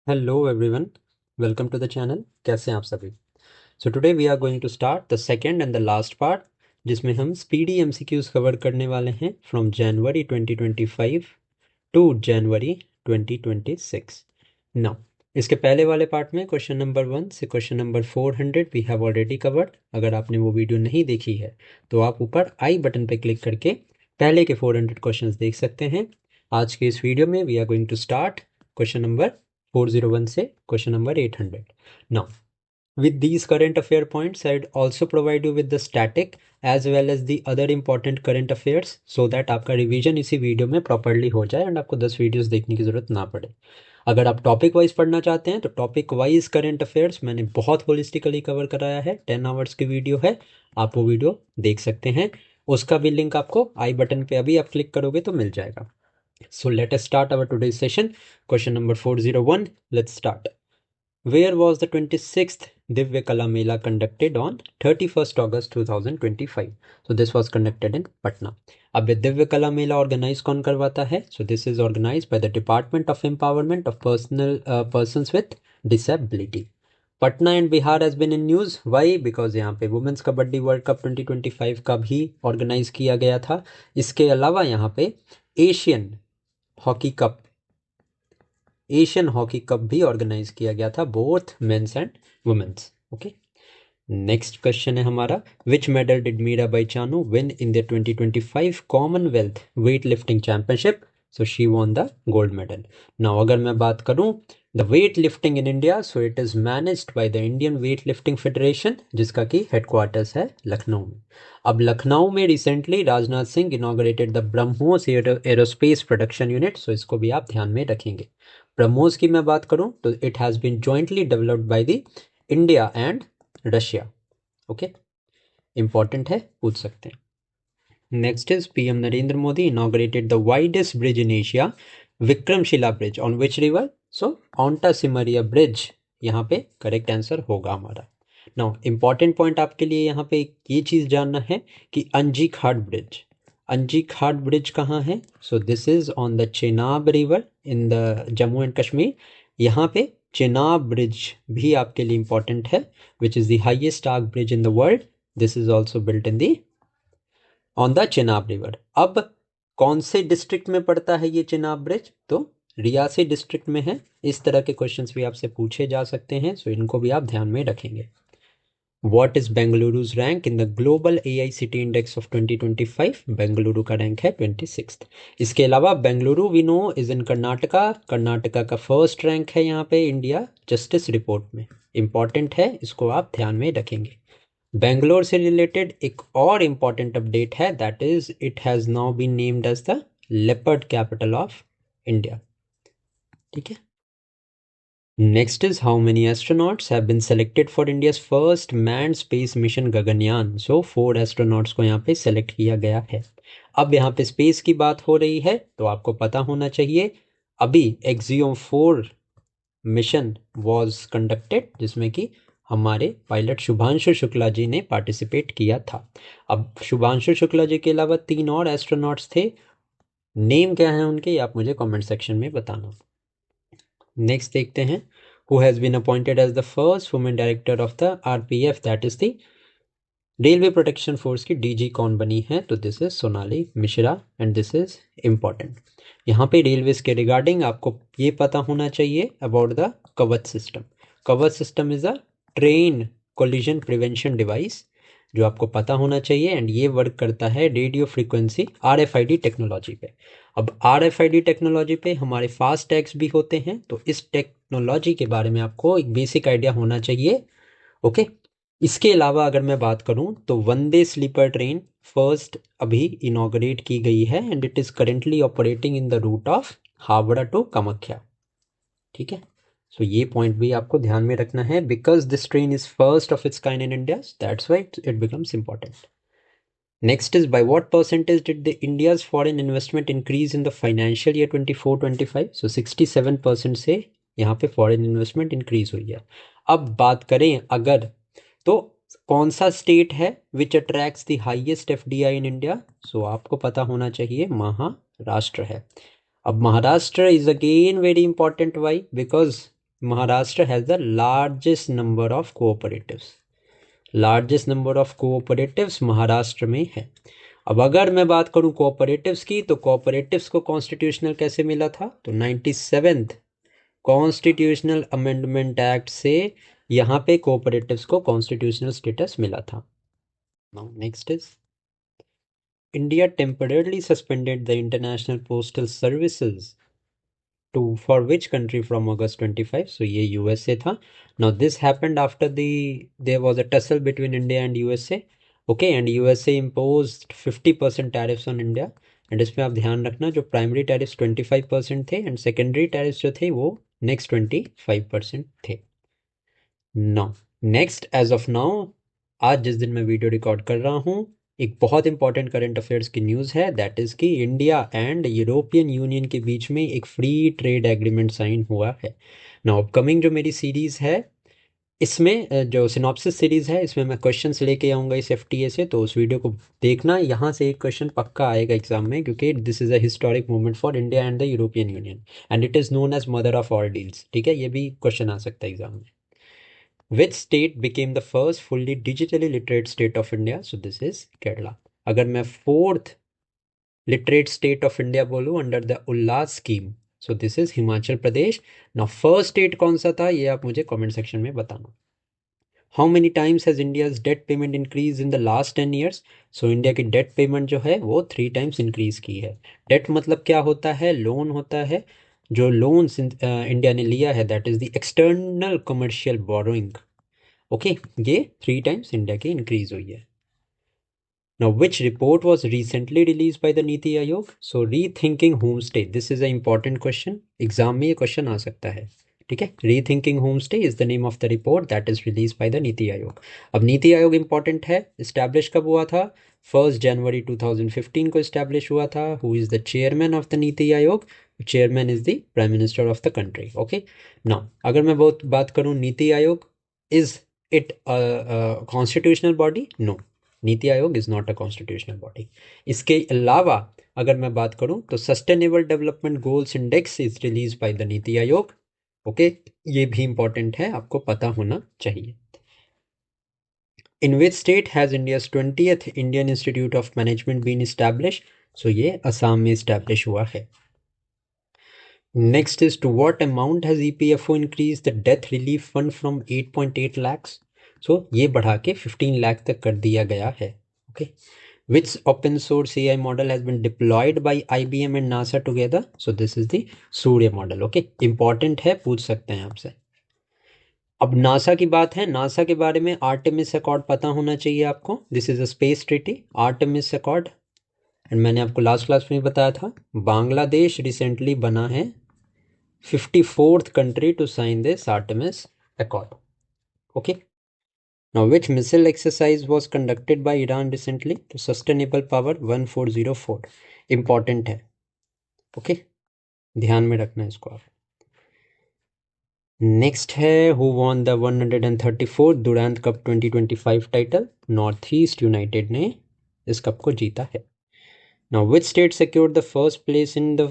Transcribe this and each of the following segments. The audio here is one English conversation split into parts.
Hello everyone, welcome to the channel. कैसे हैं आप सभी? So today we are going to start the second and the last part, जिसमें हम speedy MCQs cover करने वाले हैं from January 2025 to January 2026। Now, इसके पहले वाले पार्ट में क्वेश्चन नंबर 1 से question number 400 we have already covered. अगर आपने वो वीडियो नहीं देखी है तो आप ऊपर आई बटन पे क्लिक करके पहले के 400 क्वेश्चंस देख सकते हैं। आज के इस वीडियो में we are going to start question number 401 से question number 800। Now, with these current affair points, I'd also provide you with the static as well as the other important current affairs so that आपका revision इसी video में properly हो जाए and आपको 10 videos देखने की ज़रूरत ना पड़े। अगर आप टॉपिक वाइज पढ़ना चाहते हैं तो टॉपिक वाइज करंट अफेयर्स मैंने बहुत होलिस्टिकली कवर कराया है, 10 आवर्स की वीडियो है, आप वो वीडियो देख सकते हैं। उसका भी लिंक आपको आई बटन पे अभी आप क्लिक करोगे तो मिल जाएगा। So let us start our today's session. Question number 401. Let's start. Where was the 26th Divya Kala Mela conducted on 31st August 2025? So this was conducted in Patna. अब दिव्य कला मेला organise कौन करवाता है? So this is organized by the Department of Empowerment of Persons with Disability. Patna and Bihar has been in news. Y? Because यहाँ पे women's kabaddi world cup 2025 का भी organise किया गया था। इसके अलावा यहाँ पे एशियन हॉकी कप भी ऑर्गेनाइज किया गया था, both mains and women's. Okay, next question है हमारा, विच medal did Mirabai Chanu win in the 2025 Commonwealth weight lifting championship? So she won the gold medal. Now अगर मैं बात करूं the weight lifting in India, so it is managed by the Indian weight lifting federation, जिसका कि headquarters है लखनऊ में। अब लखनऊ में recently Rajnath Singh inaugurated the BrahMos aerospace production unit, सो इसको भी आप ध्यान में रखेंगे। ब्रह्मोस की मैं बात करूं तो it has been jointly developed by the India and Russia. Okay, important है, पूछ सकते हैं। Next is PM Narendra Modi inaugurated the widest bridge in Asia, Vikramshila bridge, on which river? So ऑन्टा Simaria bridge यहाँ पे करेक्ट आंसर होगा हमारा। नाउ इंपॉर्टेंट पॉइंट आपके लिए यहाँ पे ये चीज़ जानना है कि अंजी घाट ब्रिज कहाँ है? So this is on the Chenab river in the Jammu and Kashmir. यहाँ पे चेनाब ब्रिज भी आपके लिए इंपॉर्टेंट है, which is the highest arch bridge in the world. This is also built in the on the Chenab river. अब कौन से डिस्ट्रिक्ट में पड़ता है ये चेनाब ब्रिज? तो रियासी डिस्ट्रिक्ट में है। इस तरह के क्वेश्चंस भी आपसे पूछे जा सकते हैं, सो इनको भी आप ध्यान में रखेंगे। What is Bengaluru's rank in the Global AI City Index of 2025? Bengaluru का रैंक है 26th। इसके अलावा Bengaluru we know is in Karnataka का फर्स्ट रैंक है यहाँ पे इंडिया जस्टिस रिपोर्ट में। इंपॉर्टेंट है, इसको आप ध्यान में रखेंगे। बेंगलोर से रिलेटेड एक और इम्पॉर्टेंट अपडेट है, that is it has now been named as the leopard capital of India. ठीक है। Next is how many astronauts have been selected for India's first manned space mission Gaganyaan? So 4 astronauts को यहाँ पे select किया गया है। अब यहाँ पे स्पेस की बात हो रही है तो आपको पता होना चाहिए, अभी एक्सियोम 4 मिशन वॉज कंडक्टेड, जिसमें कि हमारे पायलट शुभांशु शुक्ला जी ने पार्टिसिपेट किया था। अब शुभांशु शुक्ला जी के अलावा 3 और एस्ट्रोनॉट्स थे, नेम क्या है उनके, आप मुझे कमेंट सेक्शन में बताना। नेक्स्ट देखते हैं, who has been appointed as the first women director of the RPF, that is the railway protection force की डीजी कौन बनी है? तो this is Sonali Mishra and this is important. यहाँ पे रेलवेज के रिगार्डिंग आपको ये पता होना चाहिए अबाउट द कवच सिस्टम। कवच system is a train collision prevention device, जो आपको पता होना चाहिए, एंड ये वर्क करता है रेडियो फ्रीक्वेंसी आरएफआईडी टेक्नोलॉजी पे। अब आरएफआईडी टेक्नोलॉजी पे हमारे फास्ट टैग्स भी होते हैं, तो इस टेक्नोलॉजी के बारे में आपको एक बेसिक आइडिया होना चाहिए। ओके, इसके अलावा अगर मैं बात करूं तो वंदे स्लीपर ट्रेन फर्स्ट अभी इनॉग्रेट की गई है and it is currently operating in the root of Howrah to Kamakhya. ठीक है, सो ये पॉइंट भी आपको ध्यान में रखना है, because this train is first of its kind in India, that's why it becomes important. Next is by what percentage did the India's foreign investment increase in the financial year 24-25? सो 67% से यहाँ पे foreign investment increase हुई है। अब बात करें अगर, तो कौन सा स्टेट है विच attracts the highest FDI in India? सो आपको पता होना चाहिए महाराष्ट्र है। अब Maharashtra is again very important, Y? Because Maharashtra has the largest number of cooperatives. Largest number of cooperatives Maharashtra में है। अब अगर मैं बात करूं कोऑपरेटिव्स की, तो कोऑपरेटिव्स को कॉन्स्टिट्यूशनल कैसे मिला था? तो 97th कॉन्स्टिट्यूशनल अमेंडमेंट एक्ट से यहाँ पे कोऑपरेटिव्स को कॉन्स्टिट्यूशनल स्टेटस मिला था। Now next is India temporarily suspended the international postal services to for which country from August 25? So ये USA था. Now this happened after there was a tussle between India and USA. Okay, and USA imposed 50% tariffs on India. And इसमें आप ध्यान रखना, जो primary tariffs 25% थे and secondary tariffs जो थे वो नेक्स्ट 25% थे. Now next, as of now, आज जिस दिन मैं वीडियो रिकॉर्ड कर रहा हूँ, एक बहुत इंपॉर्टेंट करंट अफेयर्स की न्यूज़ है, दैट इज़ कि इंडिया एंड यूरोपियन यूनियन के बीच में एक फ्री ट्रेड एग्रीमेंट साइन हुआ है. नाउ अपकमिंग जो मेरी सीरीज़ है, इसमें जो सिनॉप्सिस सीरीज़ है, इसमें मैं क्वेश्चंस लेके आऊँगा इस एफटीए से, तो उस वीडियो को देखना. यहाँ से एक क्वेश्चन पक्का आएगा एग्जाम में, क्योंकि this is a historic moment for India and the European union and it is known as mother of all deals. ठीक है, ये भी क्वेश्चन आ सकता है एग्जाम में. Which state became the first fully digitally literate state of India? So this is Kerala. अगर मैं fourth literate state of India बोलूँ under the Ullas scheme, so this is Himachal Pradesh. Now first state कौन सा था, ये आप मुझे comment section में बताना. How many times has India's debt payment increased in the last 10 years? So India की debt payment जो है वो 3 times increase की है. Debt मतलब क्या होता है? लोन होता है. जो लोन्स इंडिया ने लिया है, that is the external commercial borrowing. Okay, ये 3 टाइम्स इंडिया की इंक्रीज हुई है. Now which report was recently release by the NITI Aayog? So rethinking home stay, this is a important question, exam में ये क्वेश्चन आ सकता है. ठीक है, rethinking home stay is the name of the report that is release by the NITI Aayog. अब NITI Aayog important है, establish कब हुआ था? 1 जनवरी 2015 को इस्टेब्लिश हुआ था. Who is the chairman of the NITI Aayog? Chairman is the prime minister of the country. Okay, now अगर मैं बहुत बात करूं NITI Aayog, is it constitutional body? No, NITI Aayog is not a constitutional body. इसके अलावा अगर मैं बात करूं तो sustainable development goals index is release by the NITI Aayog. Okay, ये भी इंपॉर्टेंट है, आपको पता होना चाहिए. इन which state has India's 20th Indian institute of management been establish? सो ये असम में इस्टेब्लिश हुआ है. Next is, to what amount has EPFO increased the death relief fund from 8.8 lakhs? So ये बढ़ा के 15 लाख तक कर दिया गया है. Okay. Which open source AI model has been deployed by IBM and NASA together? So this is the Surya model. Okay. Important है, पूछ सकते हैं आपसे. अब नासा की बात है, नासा के बारे में आर्टेमिस अकॉर्ड पता होना चाहिए आपको. This is a space treaty, Artemis accord. And मैंने आपको लास्ट क्लास में बताया था, बांग्लादेश रिसेंटली बना है 54th country to sign this Artemis Accord. Okay. Now, which missile exercise was conducted by Iran recently? The Sustainable Power 1404. Important है. Okay. ध्यान में रखना इसको आप. Next है, who won the 134th Durand Cup 2025 title? North East United ने इस cup को जीता है. Now, which state secured the first place in the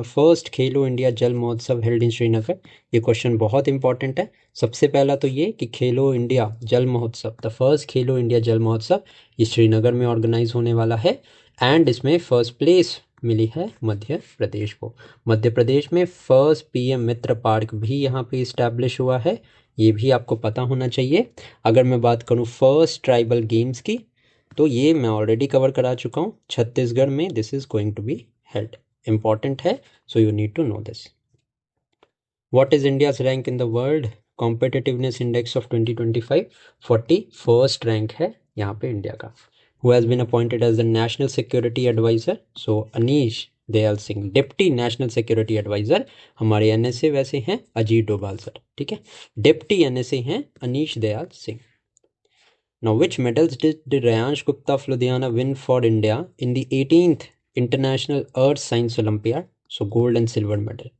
first Khelo India जल महोत्सव held in श्रीनगर? ये क्वेश्चन बहुत इंपॉर्टेंट है. सबसे पहला तो ये कि खेलो इंडिया जल महोत्सव, द फर्स्ट खेलो इंडिया जल महोत्सव, ये श्रीनगर में ऑर्गेनाइज होने वाला है. एंड इसमें फर्स्ट प्लेस मिली है मध्य प्रदेश को. मध्य प्रदेश में फर्स्ट PM मित्र पार्क भी यहाँ पे इस्टेब्लिश हुआ है, ये भी आपको पता होना चाहिए. अगर मैं बात करूँ फर्स्ट ट्राइबल गेम्स की, तो ये मैं ऑलरेडी कवर करा चुका हूँ, छत्तीसगढ़ में this is going to be held. Important है, so you need to know this. What is India's rank in the world competitiveness index of 2025? 41st rank है यहाँ पे इंडिया का. Who has been appointed as the national security adviser? So Anish Dayal Singh, deputy national security adviser. हमारे NSA वैसे हैं Ajit Doval sir. ठीक है, deputy NSA हैं Anish Dayal Singh. Now, which medals did Rayansh Gupta of Ludhiana win for India in the 18th International Earth Science Olympiad? So, gold and silver medal.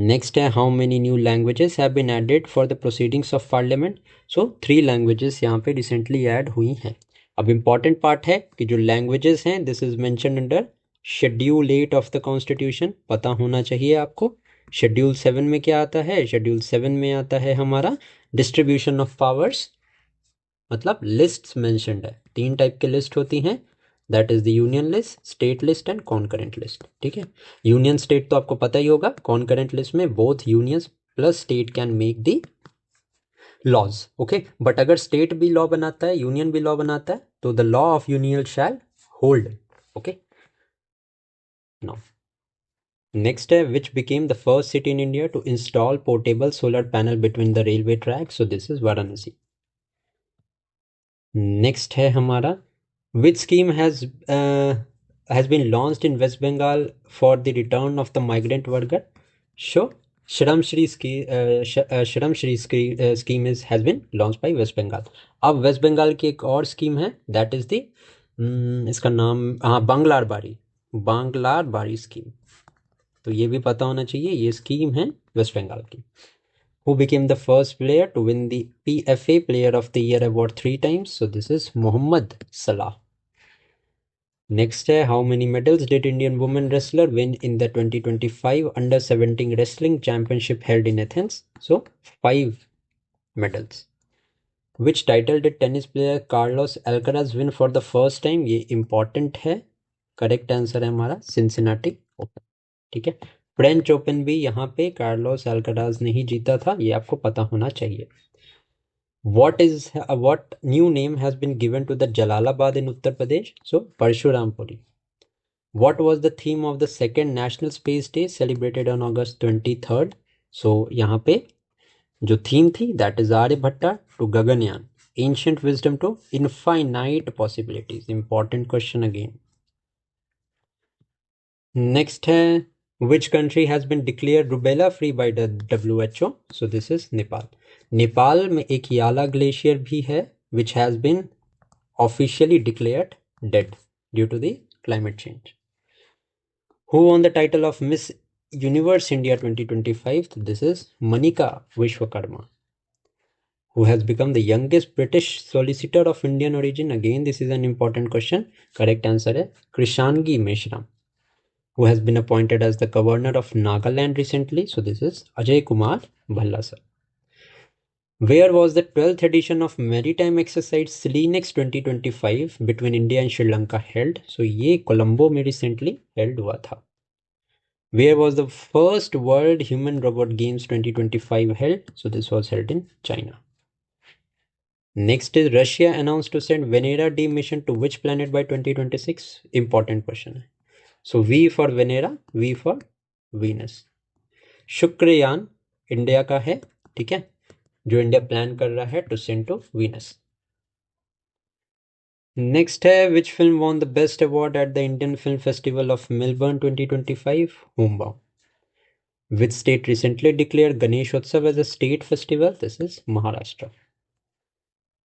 Next है, how many new languages have been added for the proceedings of Parliament? So, 3 languages यहाँ पे recently add हुई हैं. अब important part है कि जो languages हैं, this is mentioned under Schedule 8 of the Constitution. पता होना चाहिए आपको. शेड्यूल 7 में क्या आता है? शेड्यूल 7 में आता है हमारा डिस्ट्रीब्यूशन ऑफ पावर्स, मतलब लिस्ट्स मेंशन्ड है। 3 टाइप के लिस्ट होती हैं, that is the union list, state list and concurrent list. ठीक है, यूनियन स्टेट तो आपको पता ही होगा। कॉन्करेंट लिस्ट में both unions plus state can make the laws. Okay, but अगर स्टेट भी लॉ बनाता है, यूनियन भी लॉ बनाता है, तो the law of union shall hold. Okay, now next है which became the first city in India to install portable solar panel between the railway track? So this is Varanasi. Next है हमारा which scheme has been launched in West Bengal for the return of the migrant worker? Sure, Shram Shri scheme has been launched by West Bengal. अब waste Bengal की एक और scheme है, that is the इसका नाम, हाँ, बांग्लार बारी स्कीम। तो ये भी पता होना चाहिए, ये स्कीम है वेस्ट बंगाल की। Who became the first player to win the PFA Player of the Year award 3 times? So this is Mohammad Salah. Next है how many medals did Indian women wrestler win in the 2025 Under 17 Wrestling Championship held in Athens? So 5 medals. Which title did tennis player Carlos Alcaraz win for the first time? ये important है, correct answer है हमारा Cincinnati open. ठीक है, French open भी यहाँ पे Carlos Alcaraz ने ही जीता था, ये आपको पता होना चाहिए। What new name has been given to the Jalalabad in Uttar Pradesh? So Parshurampuri. What was the theme of the second National Space Day celebrated on August 23rd? So यहाँ पे जो थीम थी, that is Aryabhatta to Gaganyaan, ancient wisdom to infinite possibilities. Important question again. Next है which country has been declared rubella free by the WHO? So this is Nepal. Nepal में एक याला glacier भी है which has been officially declared dead due to the climate change. Who won the title of Miss Universe India 2025? This is Manika Vishwakarma. Who has become the youngest British solicitor of Indian origin? Again, this is an important question. Correct answer है Krishangi Meshram. Who has been appointed as the governor of Nagaland recently? So this is Ajay Kumar Bhalla sir. Where was the 12th edition of Maritime Exercise Selenex 2025 between India and Sri Lanka held? So ये कोलंबो में recently held हुआ था. Where was the first World Human Robot Games 2025 held? So this was held in China. Next is Russia announced to send Venera D mission to which planet by 2026? Important question. So V for Venera, V for Venus. Shukrayaan India का है, ठीक है, जो India plan कर रहा है to send to Venus. Next है which film won the best award at the Indian film festival of Melbourne 2025? Homebound. Which state recently declare Ganeshotsav as a state festival? This is Maharashtra.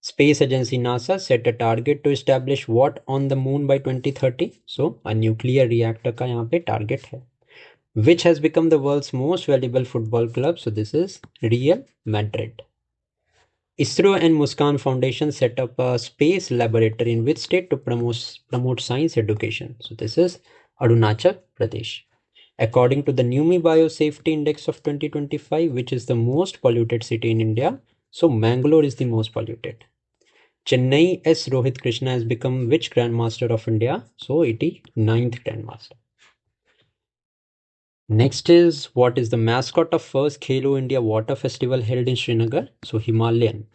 Space agency NASA set a target to establish what on the moon bye 2030? So a nuclear reactor का यहाँ पे target है। Which has become the world's most valuable football club? So this is Real Madrid. ISRO and Muskan Foundation set up a space laboratory in which state to promote science education? So this is Arunachal Pradesh. According to the NUMI Biosafety Index of 2025, which is the most polluted city in India? So Mangalore is the most polluted. Chennai S. Rohit Krishna has become which Grandmaster of India? So 89th Grandmaster. Next is what is the mascot of first Khelo India Water Festival held in Srinagar? So Himalayan.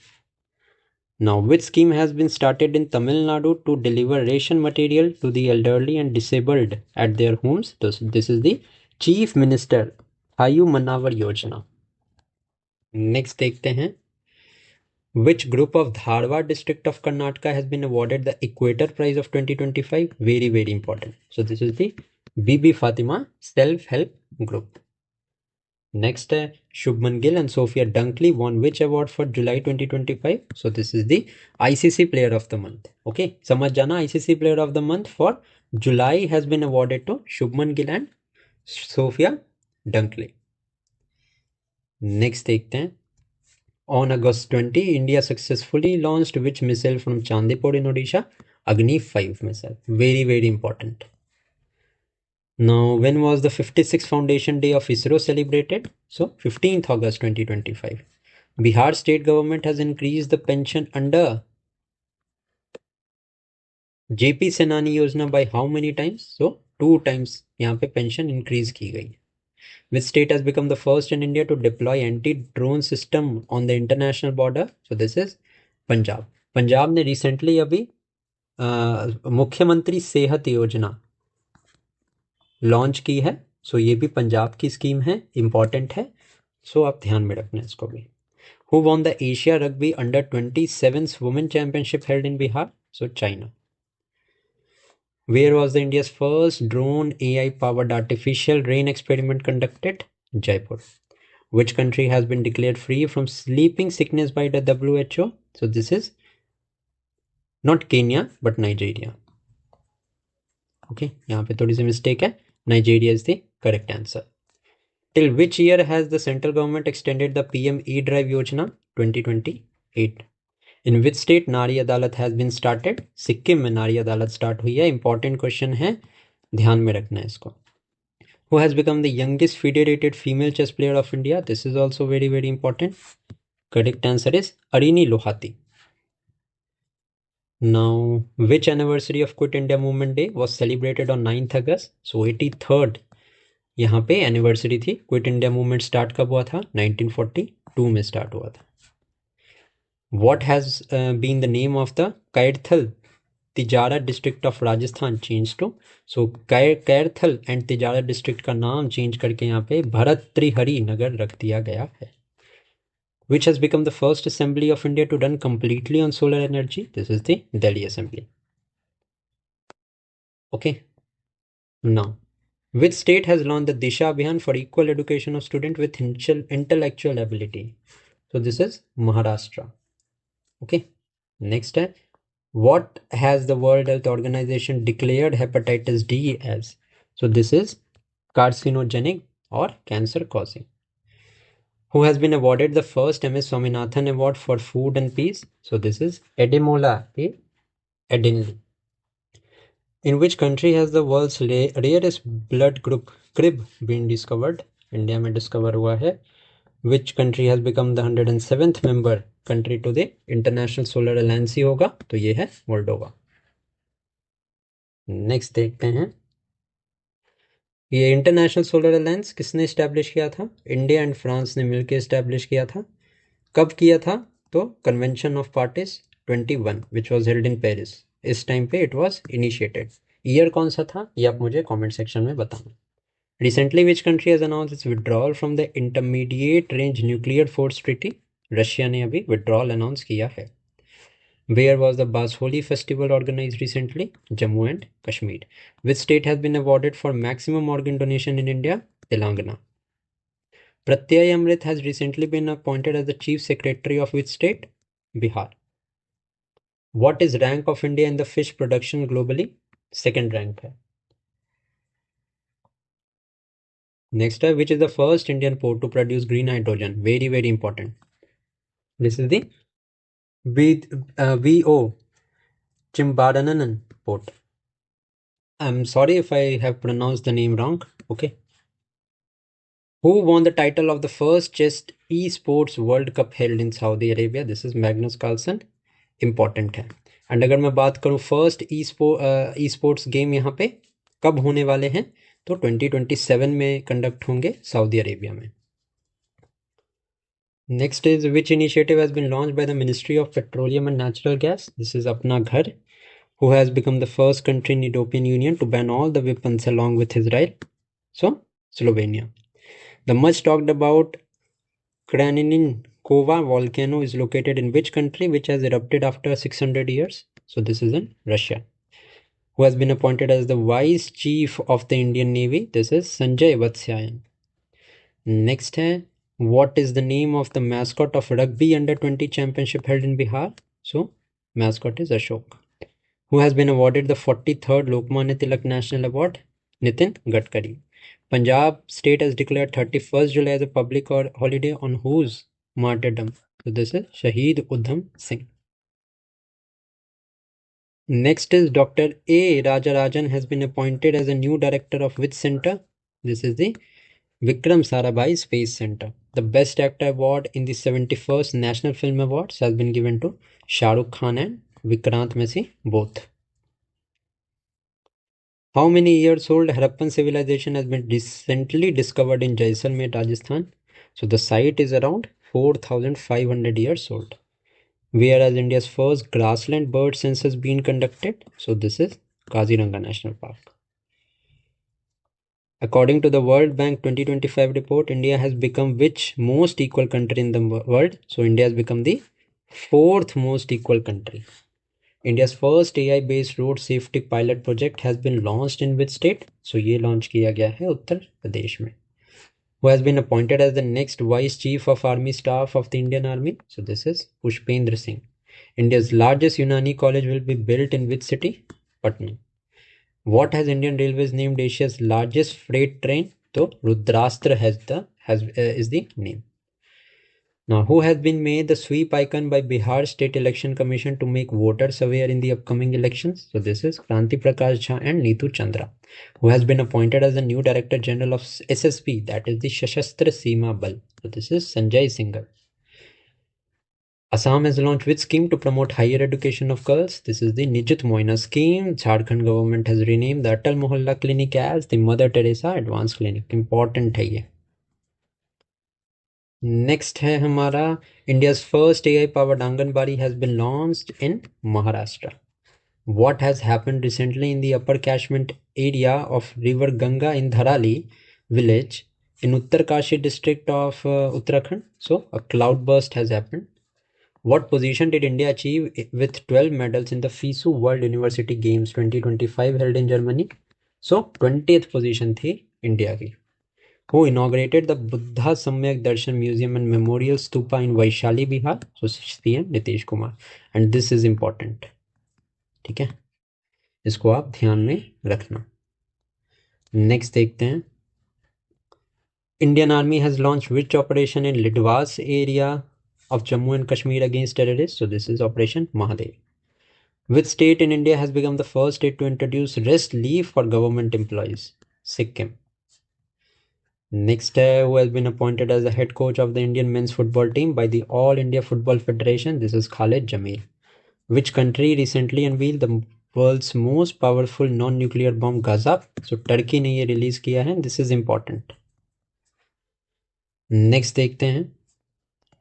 Now which scheme has been started in Tamil Nadu to deliver ration material to the elderly and disabled at their homes? This is the Chief Minister Ayu Manavar Yojana. Next देखते हैं which group of Dharwad district of Karnataka has been awarded the Equator Prize of 2025? Very, very important. So this is the Bibi Fatima Self-Help Group. Next है Shubman Gill and Sophia Dunkley won which award for July 2025? So this is the ICC Player of the Month. Okay, समझ जाना, ICC Player of the Month for July has been awarded to Shubman Gill and Sophia Dunkley. Next देखते हैं on August 20, India successfully launched which missile from Chandipur in Odisha? Agni 5 missile. Very, very important. Now, when was the 56th Foundation Day of ISRO celebrated? So, 15th August 2025. Bihar state government has increased the pension under JP Senani योजना by how many times? So, 2 times यहाँ पे pension increase की गई. Which state has become the first in India to deploy anti-drone system on the international border? So, this is Punjab. Punjab ने recently अभी मुख्यमंत्री सेहत योजना लॉन्च की है. सो ये भी पंजाब की स्कीम है, इंपॉर्टेंट है. सो आप ध्यान में रखना इसको भी. Who won the Asia Rugby Under 27th Women Championship held in Bihar? So China. Where was the India's first drone AI-powered artificial rain experiment conducted? Jaipur. Which country has been declared free from sleeping sickness by the WHO? So this is not Kenya but Nigeria. Okay, यहाँ पे थोड़ी सी mistake है. Nigeria is the correct answer. Till which year has the central government extended the PM E-Drive Yojana? 2028. In which state नारी अदालत has been started? Sikkim में नारी अदालत start हुई है. इंपॉर्टेंट क्वेश्चन है, ध्यान में रखना है इसको. Who has become the youngest federated female chess player of India? This is also very very important. Correct answer is Arini Lohati. Now, which anniversary of Quit India Movement Day was celebrated on 9th August? So 83rd यहाँ पे anniversary थी. Quit India movement start कब हुआ था? 1942 में start हुआ था. What has been the name of the कैरथल Tijara district of Rajasthan change to? So कैरथल and Tijara district का नाम चेंज करके यहाँ पे भरत त्रिहरी नगर रख दिया गया है. Which has become the first assembly of India to run completely on solar energy? This is the Delhi Assembly. Okay. Now, which state has launched the Disha Abhiyan for equal education of students with intellectual ability? So this is Maharashtra. Okay. Next है, what has the World Health Organization declared hepatitis D as? So this is carcinogenic or cancer causing. Who has been awarded the first MS Swaminathan Award for Food and Peace? So this is Edemola P. Edinley. In which country has the world's rarest blood group crib been discovered? India में discover हुआ है. Which country has become the 107th member country to the International Solar Alliance ही होगा, तो ये है Moldova. Next देखते हैं, ये इंटरनेशनल सोलर अलायंस किसने इस्टेब्लिश किया था? इंडिया एंड फ्रांस ने मिलकर इस्टेब्लिश किया था. कब किया था? तो convention of parties 21 which was held in Paris. इस टाइम पे इट वॉज इनिशिएटेड. ईयर कौन सा था ये आप मुझे कमेंट सेक्शन में बताना. Recently which country has announced it's withdrawal from the intermediate range nuclear force treaty? Russia ने अभी विड्रॉल अनाउंस किया है. Where was the Basoli festival organized recently? Jammu and Kashmir. Which state has been awarded for maximum organ donation in India? Telangana. Pratyay Amrit has recently been appointed as the Chief Secretary of which state? Bihar. What is rank of India in the fish production globally? Second rank है. Next है, which is the first Indian port to produce green hydrogen? Very very important. This is the VO Chimbadananan port. I'm sorry if I have pronounced the name wrong. Okay. Who won the title of the first chess esports world cup held in Saudi Arabia? This is Magnus Carlsen. Important है. And अगर मैं बात करूँ first e sports game यहाँ पे कब होने वाले हैं, तो 2027 में कंडक्ट होंगे सऊदी अरेबिया में. Next is which initiative has been launched by the ministry of petroleum and natural gas? This is अपना घर. Who has become the first country in European Union to ban all the weapons along with Israel? So, Slovenia. The much talked about Kraninkova volcano is located in which country which has erupted after 600 years? So this is in Russia. Who has been appointed as the Vice Chief of the Indian Navy? This is Sanjay Vatsyayan. Next है, what is the name of the mascot of Rugby Under-20 Championship held in Bihar? So mascot is Ashok. Who has been awarded the 43rd Lokmanya Tilak National Award? Nitin Gadkari. Punjab state has declared 31st July as a public holiday on whose martyrdom? So this is Shaheed Udham Singh. Next is Dr. A. Rajarajan has been appointed as a new director of which center? This is the Vikram Sarabhai Space Center. The Best Actor award in the 71st National Film Awards has been given to Shah Rukh Khan and Vikrant Messi both. How many years old Harappan civilization has been recently discovered in Jaisalmer, Rajasthan? So the site is around 4,500 years old. Where has India's first grassland bird census been conducted? So this is Kaziranga National Park. According to the World Bank 2025 report, India has become which most equal country in the world? So India has become the fourth most equal country. India's first AI-based road safety pilot project has been launched in which state? So ये launch किया गया है उत्तर प्रदेश में. Who has been appointed as the next Vice Chief of Army Staff of the Indian Army? So this is Pushpendra Singh. India's largest Unani college will be built in which city? Patna. What has Indian Railways named Asia's largest freight train? So Rudrastra is the name. Now, who has been made the sweep icon by Bihar State Election Commission to make voters aware in the upcoming elections? So this is Kranti Prakash Jha and Neetu Chandra. Who has been appointed as the new Director General of SSB, that is the Sashastra Seema Bal. So this is Sanjay Singhal. Assam has launched which scheme to promote higher education of girls? This is the Nijit Moina scheme. Jharkhand government has renamed the Atal Mohalla Clinic as the Mother Teresa Advanced Clinic. Important है ये. Next है हमारा India's first AI powered Anganwadi has been launched in Maharashtra. What has happened recently in the upper catchment area of river Ganga in Dharali village in Uttarkashi district of Uttarakhand? So a cloudburst has happened. What position did India achieve with 12 medals in the FISU World University Games 2025 held in Germany? So 20th position थी India की. Who inaugurated the Buddha Samyak Darshan Museum and Memorial Stupa in Vaishali, Bihar? So CM Nitish Kumar. And this is important. ठीक है, इसको आप ध्यान में रखना. Next देखते हैं. Indian Army has launched which operation in Lidwas area of Jammu and Kashmir against terrorists? So this is Operation Mahadev. Which state in India has become the first state to introduce rest leave for government employees? Sikkim. Next, who has been appointed as the head coach of the Indian men's football team by the All India Football Federation? This is Khalid Jamil. Which country recently unveiled the world's most powerful non-nuclear bomb Gaza? So Turkey ने ये release किया है. This is important. Next देखते हैं.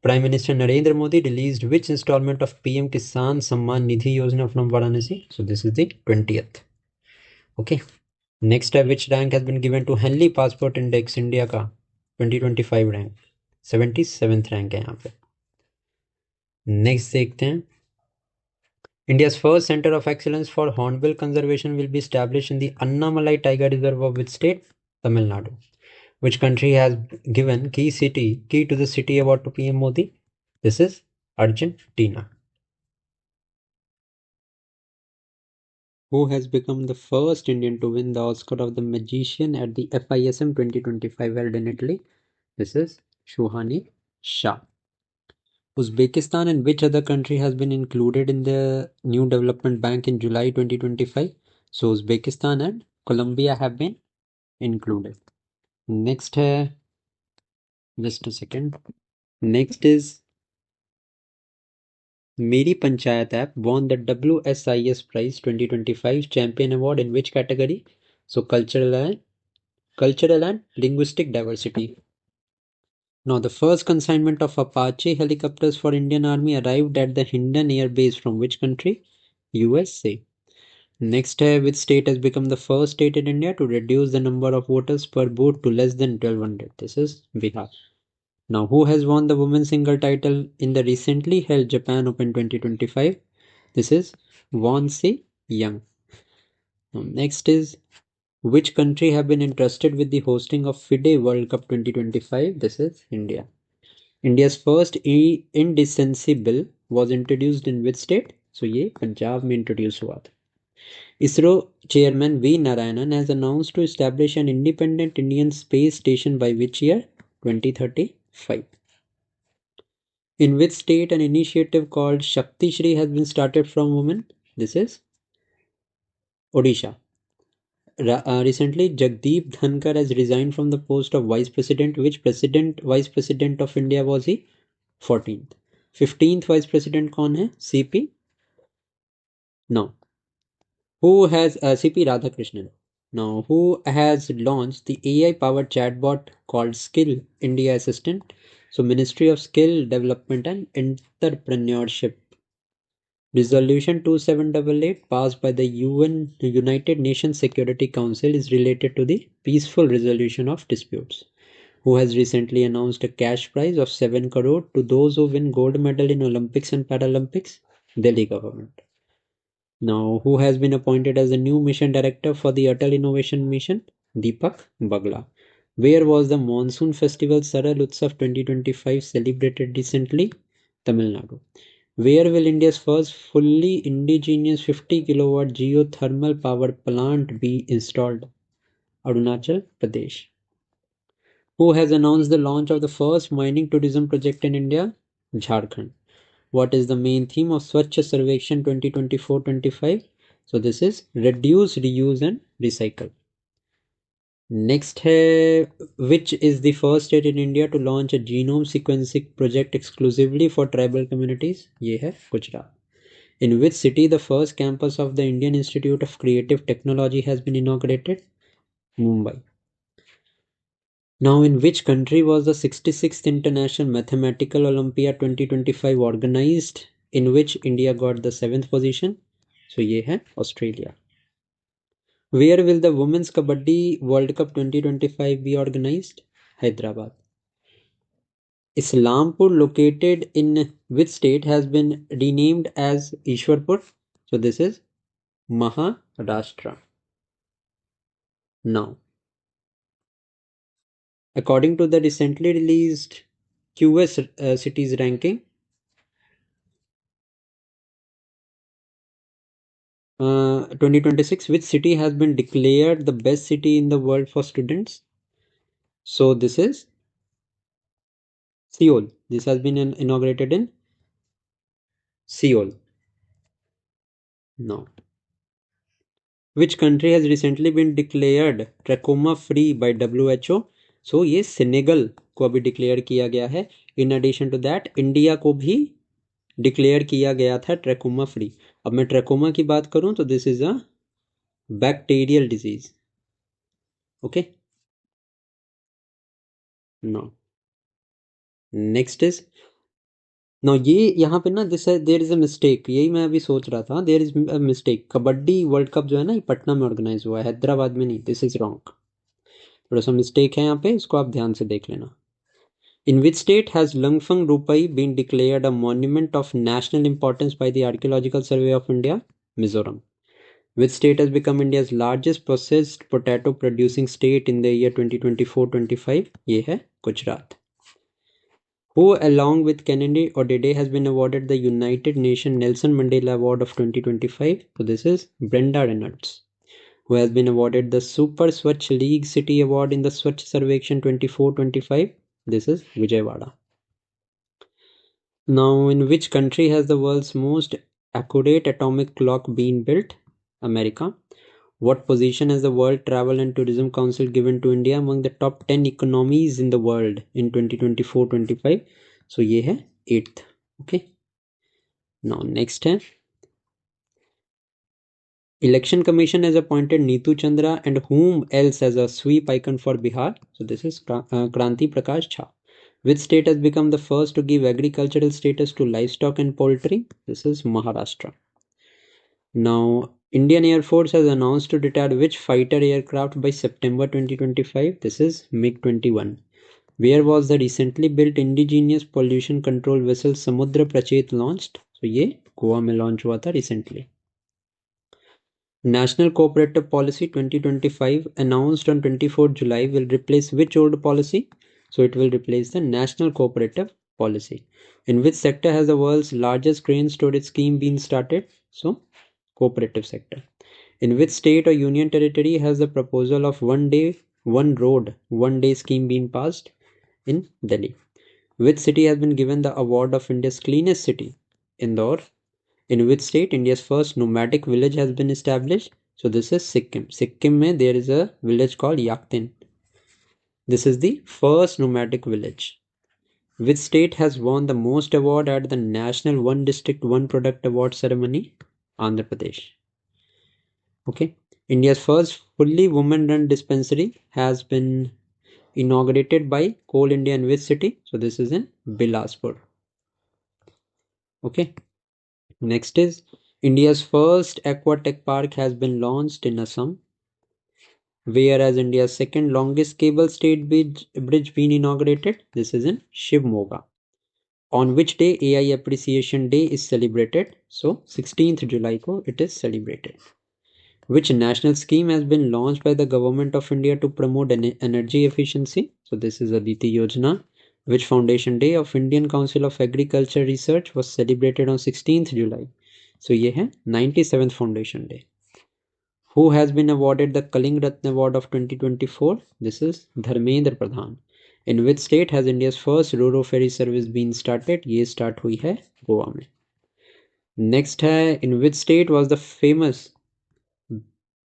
Prime Minister Narendra Modi released which installment of PM Kisan Samman Nidhi Yojana from Varanasi? So this is the 20th. Okay. Next, which rank has been given to Henley Passport Index India का 2025 rank? 77th rank है यहाँ पे. Next देखते हैं. India's first center of excellence for hornbill conservation will be established in the Annamalai Tiger Reserve of which state? Tamil Nadu. Which country has given key to the city award to PM Modi? This is Argentina. Who has become the first Indian to win the Oscar of the Magician at the FISM 2025 held in Italy? This is Shuhani Shah. Uzbekistan and which other country has been included in the new development bank in July 2025? So Uzbekistan and Colombia have been included. Next है, just a second. Next is Meri Panchayat app won the WSIS Prize 2025 Champion Award in which category? So cultural and linguistic diversity. Now, the first consignment of Apache helicopters for Indian Army arrived at the Hindon Air Base from which country? USA. Next, which state has become the first state in India to reduce the number of voters per booth to less than 1200? This is Bihar. Now, who has won the women's single title in the recently held Japan Open 2025? This is Won Se Young. Now, next is which country have been entrusted with the hosting of FIDE World Cup 2025? This is India. India's first indecency bill was introduced in which state? So ये पंजाब में introduce हुआ था. ISRO chairman V. Narayanan has announced to establish an independent Indian space station by which year? 2035. In which state an initiative called Shakti Shri has been started from women? This is Odisha. Recently, Jagdeep Dhankar has resigned from the post of vice president. Which vice president of India was he? 14th. 15th vice president कौन है? CP? No. Who has CP Radhakrishnan? Now, who has launched the AI-powered chatbot called Skill India Assistant? So, Ministry of Skill Development and Entrepreneurship. Resolution 2788 passed by the United Nations Security Council is related to the peaceful resolution of disputes. Who has recently announced a cash prize of 7 crore to those who win gold medal in Olympics and Paralympics? Delhi government. Now, who has been appointed as the new mission director for the Atal Innovation Mission? Deepak Bagla. Where was the monsoon festival Saral Utsav 2025 celebrated recently? Tamil Nadu. Where will India's first fully indigenous 50 kilowatt geothermal power plant be installed? Arunachal Pradesh. Who has announced the launch of the first mining tourism project in India? Jharkhand. What is the main theme of Swachh Sarvekshan 2024-25? So this is reduce, reuse and recycle. Next है, which is the first state in India to launch a genome sequencing project exclusively for tribal communities? ये है Gujarat. In which city the first campus of the Indian Institute of Creative Technology has been inaugurated? Mumbai. Now, in which country was the 66th International Mathematical Olympiad 2025 organized, in which India got the 7th position? So, ये है Australia. Where will the Women's Kabaddi World Cup 2025 be organized? Hyderabad. Islampur, located in which state, has been renamed as Ishwarpur? So, this is Maharashtra. Now, according to the recently released QS cities ranking, 2026, which city has been declared the best city in the world for students? So this is Seoul. This has been inaugurated in Seoul. Now, which country has recently been declared trachoma free by WHO? So ये Senegal को अभी declare किया गया है. In addition to that India को भी declare किया गया था ट्रैकोमा फ्री. अब मैं ट्रैकोमा की बात करूं तो this is a bacterial disease. Okay. No. Next is, no, ये यहाँ पे ना this there is a mistake. यही मैं अभी सोच रहा था, there is a mistake. Kabaddi world cup जो है ना, ये पटना में ऑर्गेनाइज हुआ है, हैदराबाद में नहीं. This is wrong. थोड़ा सा मिस्टेक है यहाँ पे, इसको आप ध्यान से देख लेना. In which state has Lungfang Rupai been declared a monument of national importance by the Archaeological Survey of India? Mizoram. Which state has become India's largest processed potato producing state in the year 2024-25? ये है Gujarat. Who, along with Kennedy Odede, has been awarded the United Nations Nelson Mandela Award of 2025? So this is Brenda Reynolds. Who has been awarded the Super Swachh League City Award in the Swachh Sarvekshan 24-25? This is Vijayawada. Now, in which country has the world's most accurate atomic clock been built? America. What position has the World Travel and Tourism Council given to India among the top 10 economies in the world in 2024-25? So, ये है 8th. Okay. Now, next है. Election Commission has appointed Neetu Chandra and whom else as a sweep icon for Bihar? So, this is Kranti Prakash Jha. Which state has become the first to give agricultural status to livestock and poultry? This is Maharashtra. Now, Indian Air Force has announced to retire which fighter aircraft by September 2025? This is MiG-21. Where was the recently built indigenous pollution control vessel Samudra Prachet launched? So, ये गोवा में launch हुआ था recently. National Cooperative Policy 2025 announced on 24 July will replace which old policy? So it will replace the National Cooperative Policy. In which sector has the world's largest grain storage scheme been started? So, cooperative sector. In which state or union territory has the proposal of one day, one road, one day scheme been passed? In Delhi. Which city has been given the award of India's cleanest city? Indore. In which state India's first nomadic village has been established? So this is Sikkim. Sikkim mein there is a village called Yaktin. This is the first nomadic village. Which state has won the most award at the National One District One Product Award ceremony? Andhra Pradesh. Okay. India's first fully woman-run dispensary has been inaugurated by Coal India in which city? So this is in Bilaspur. Okay. Next is India's first aquatech park has been launched in Assam. Whereas India's second longest cable stayed bridge been inaugurated? This is in Shivmoga. On which day AI Appreciation Day is celebrated? So 16th July ko it is celebrated. Which national scheme has been launched by the government of India to promote energy efficiency? So this is Aditi Yojana. Which foundation day of Indian Council of Agriculture Research was celebrated on 16th July? So ये है 97th foundation day. Who has been awarded the Kaling Ratna Award of 2024? This is Dharmendra Pradhan. In which state has India's first ro-ro ferry service been started? ये start हुई है गोवा में. Next है in which state was the famous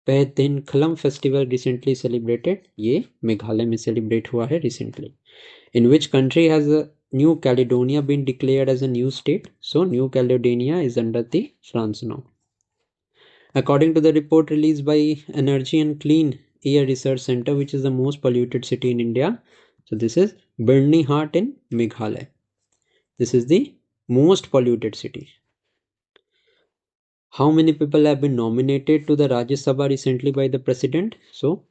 Khlam festival recently celebrated? ये मेघालय में celebrate हुआ है recently. In which country has New Caledonia been declared as a new state? So New Caledonia is under the France now. According to the report released by Energy and Clean Air Research Center, which is the most polluted city in India? So this is Birnihart in Meghalaya. This is the most polluted city. How many people have been nominated to the Rajya Sabha recently by the president? So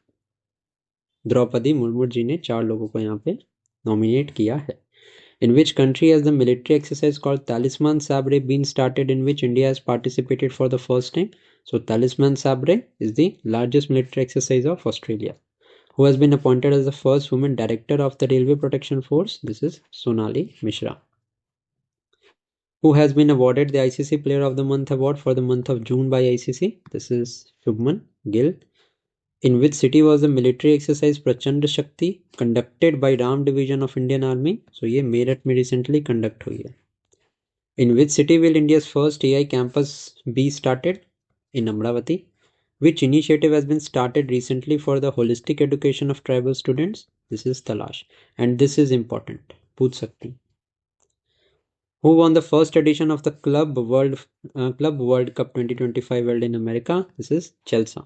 Draupadi Murmu ji ने 4 लोगों को यहाँ पे nominate किया है. In which country has the military exercise called Talisman Sabre been started, in which India has participated for the first time? So Talisman Sabre is the largest military exercise of Australia. Who has been appointed as the first woman director of the Railway Protection Force? This is Sonali Mishra. Who has been awarded the ICC Player of the Month award for the month of June by ICC? This is Shubman Gill. In which city was the military exercise Prachand Shakti conducted by Ram Division of Indian Army? So ये मेरठ में recently conduct हुई है. In which city will India's first AI campus be started? In Amravati. Which initiative has been started recently for the holistic education of tribal students? This is Talash. And this is important. पूछ सकती. Who won the first edition of the Club World Cup 2025 held in America? This is Chelsea.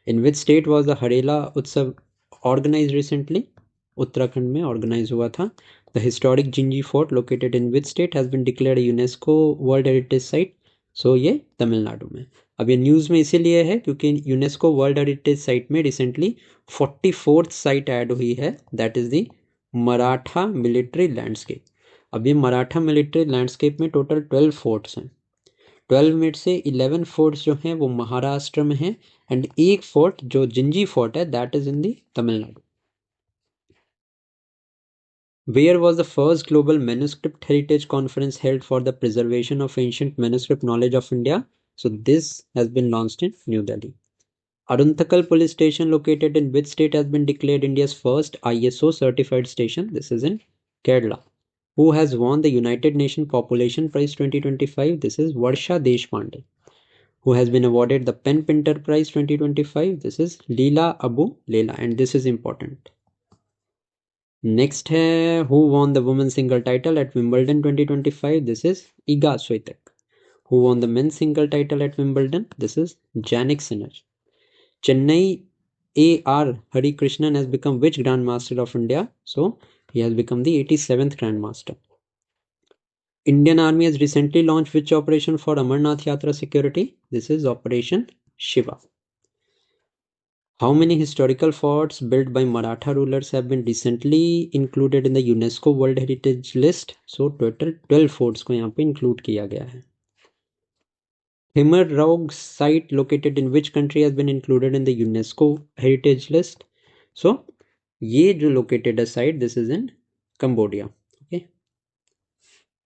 In which state was the Harela Utsav organized recently? Uttarakhand में organize हुआ था. The historic Jinji Fort located in which state has been declared a UNESCO World Heritage Site? So ये तमिलनाडु में. अब ये news में इसीलिए है क्योंकि यूनेस्को वर्ल्ड हेरिटेज साइट में रिसेंटली 44th साइट ऐड हुई है. That is the Maratha military landscape. अब ये मराठा मिलिट्री लैंडस्केप में टोटल 12 फोर्ट्स हैं. 12 में से 11 फोर्ट्स जो हैं वो महाराष्ट्र में हैं एंड एक फोर्ट जो जिंजी फोर्ट है that is in the Tamil Nadu. Where was the first global manuscript heritage conference held for the preservation of ancient manuscript knowledge of India? So this has been launched in New Delhi. Arunthakal police station located in which state has been declared India's first ISO certified station? This is in Kerala. Who has won the United Nations Population Prize 2025? This is Varsha Deshpande. Who has been awarded the Pen Pinter Prize 2025? This is Leela Abu Leila, and this is important. Next है who won the women's single title at Wimbledon 2025? This is Iga Swiatek. Who won the men's single title at Wimbledon? This is Jannik Sinner. Chennai A.R. Hari Krishnan has become which Grandmaster of India? So he has become the 87th Grandmaster. Indian Army has recently launched which operation for Amarnath Yatra security? This is Operation Shiva. How many historical forts built by Maratha rulers have been recently included in the UNESCO World Heritage List? So total 12 forts को यहाँ पे include किया गया है. Himar Raug site located in which country has been included in the UNESCO Heritage List? So ये जो located a site, this is in Cambodia. Okay.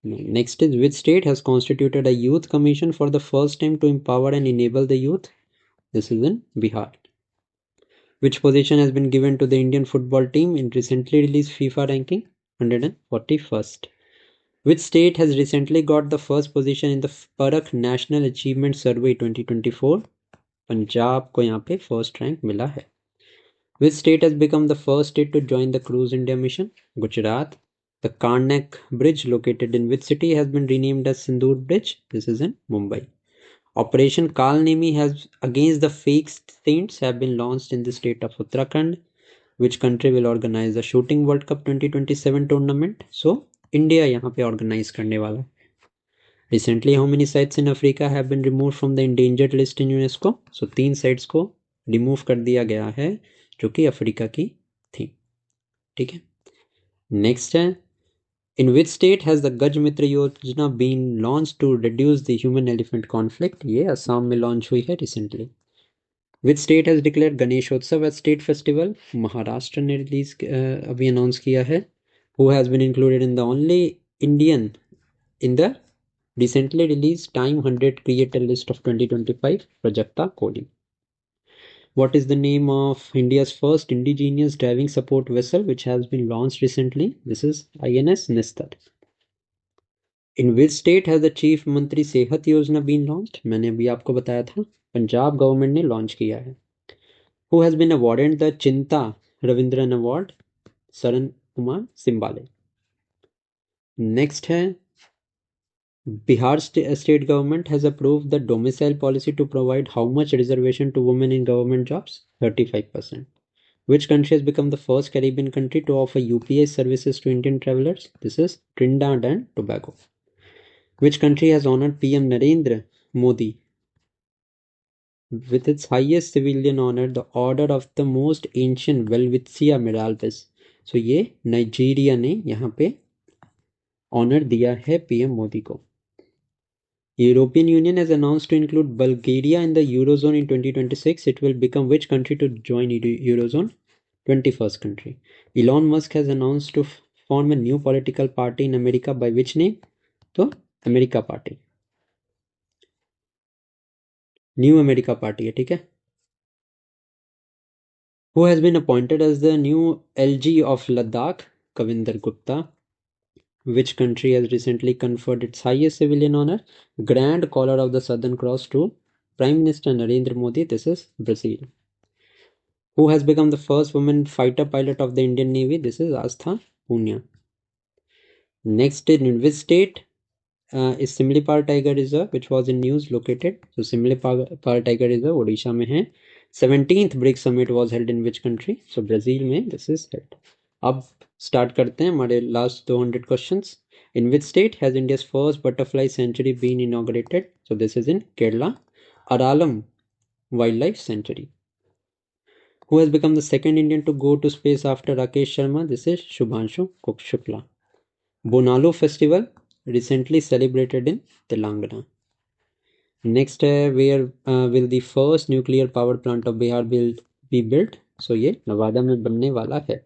Next is which state has constituted a youth commission for the first time to empower and enable the youth? This is in Bihar. Which position has been given to the Indian football team in recently released FIFA ranking? 141st. Which state has recently got the first position in the Parak National Achievement Survey 2024? Punjab को यहाँ पे first rank मिला है। Which state has become the first state to join the Cruise India mission? Gujarat. The Karnak Bridge, located in which city, has been renamed as Sindoor Bridge? This is in Mumbai. Operation Kalnemi has against the fake saints have been launched in the state of Uttarakhand. Which country will organize the Shooting World Cup 2027 tournament? So India यहाँ पे organize करने वाला। Recently, how many sites in Africa have been removed from the endangered list in UNESCO? So 3 sites को remove कर दिया गया है जो कि अफ्रीका की थी। ठीक है, नेक्स्ट है, इन विच स्टेट हैज द गज मित्र योजना been launch to reduce the human elephant conflict? ये असम में लॉन्च हुई है recently. Which state has declare Ganeshotsav as state festival? Maharashtra ने रिलीज अभी अनाउंस किया है। Who has been included in the only Indian in the recently released Time 100 Creator List of 2025? Prajakta Kohli. What is the name of India's first indigenous diving support vessel which has been launched recently? This is INS Nistar. In which state has the Chief Mantri Sehat Yojana been launched? मैंने अभी आपको बताया था, Punjab government ने launch किया है। Who has been awarded the Chinta Ravindran Award? Saran Kumar Simbale. Next है, Bihar state government has approved the domicile policy to provide how much reservation to women in government jobs? 35%. Which country has become the first Caribbean country to offer UPI services to Indian travelers? This is Trinidad and Tobago. Which country has honored PM Narendra Modi with its highest civilian honor, the Order of the Most Ancient Welwitsia Medalist? So ये Nigeria ने यहाँ पे honour दिया है PM Modi को। European Union has announced to include Bulgaria in the Eurozone in 2026. It will become which country to join Eurozone? 21st country. Elon Musk has announced to form a new political party in America by which name? तो America Party. New America Party है, ठीक है। Who has been appointed as the new LG of Ladakh? Kavinder Gupta. Which country has recently conferred its highest civilian honor, Grand Collar of the Southern Cross, to Prime Minister Narendra Modi? This is Brazil. Who has become the first woman fighter pilot of the Indian Navy? This is Astha Punia. Next, in which state is Simlipal Tiger Reserve, which was in news, located? So Simlipal Tiger Reserve Odisha में है। 17th BRICS Summit was held in which country? So Brazil में this is held. अब start करते हैं हमारे last 200 questions. In which state has India's first butterfly century been inaugurated? So this is in Kerala, Aralam wild life sanctuary. Who has become the second Indian to go to space after Rakesh Sharma? This is Shubhanshu Shukla. Bonalu festival recently celebrated in Telangana. Next, where will the first nuclear power plant of Bihar be built? So ये नवादा में बनने वाला है।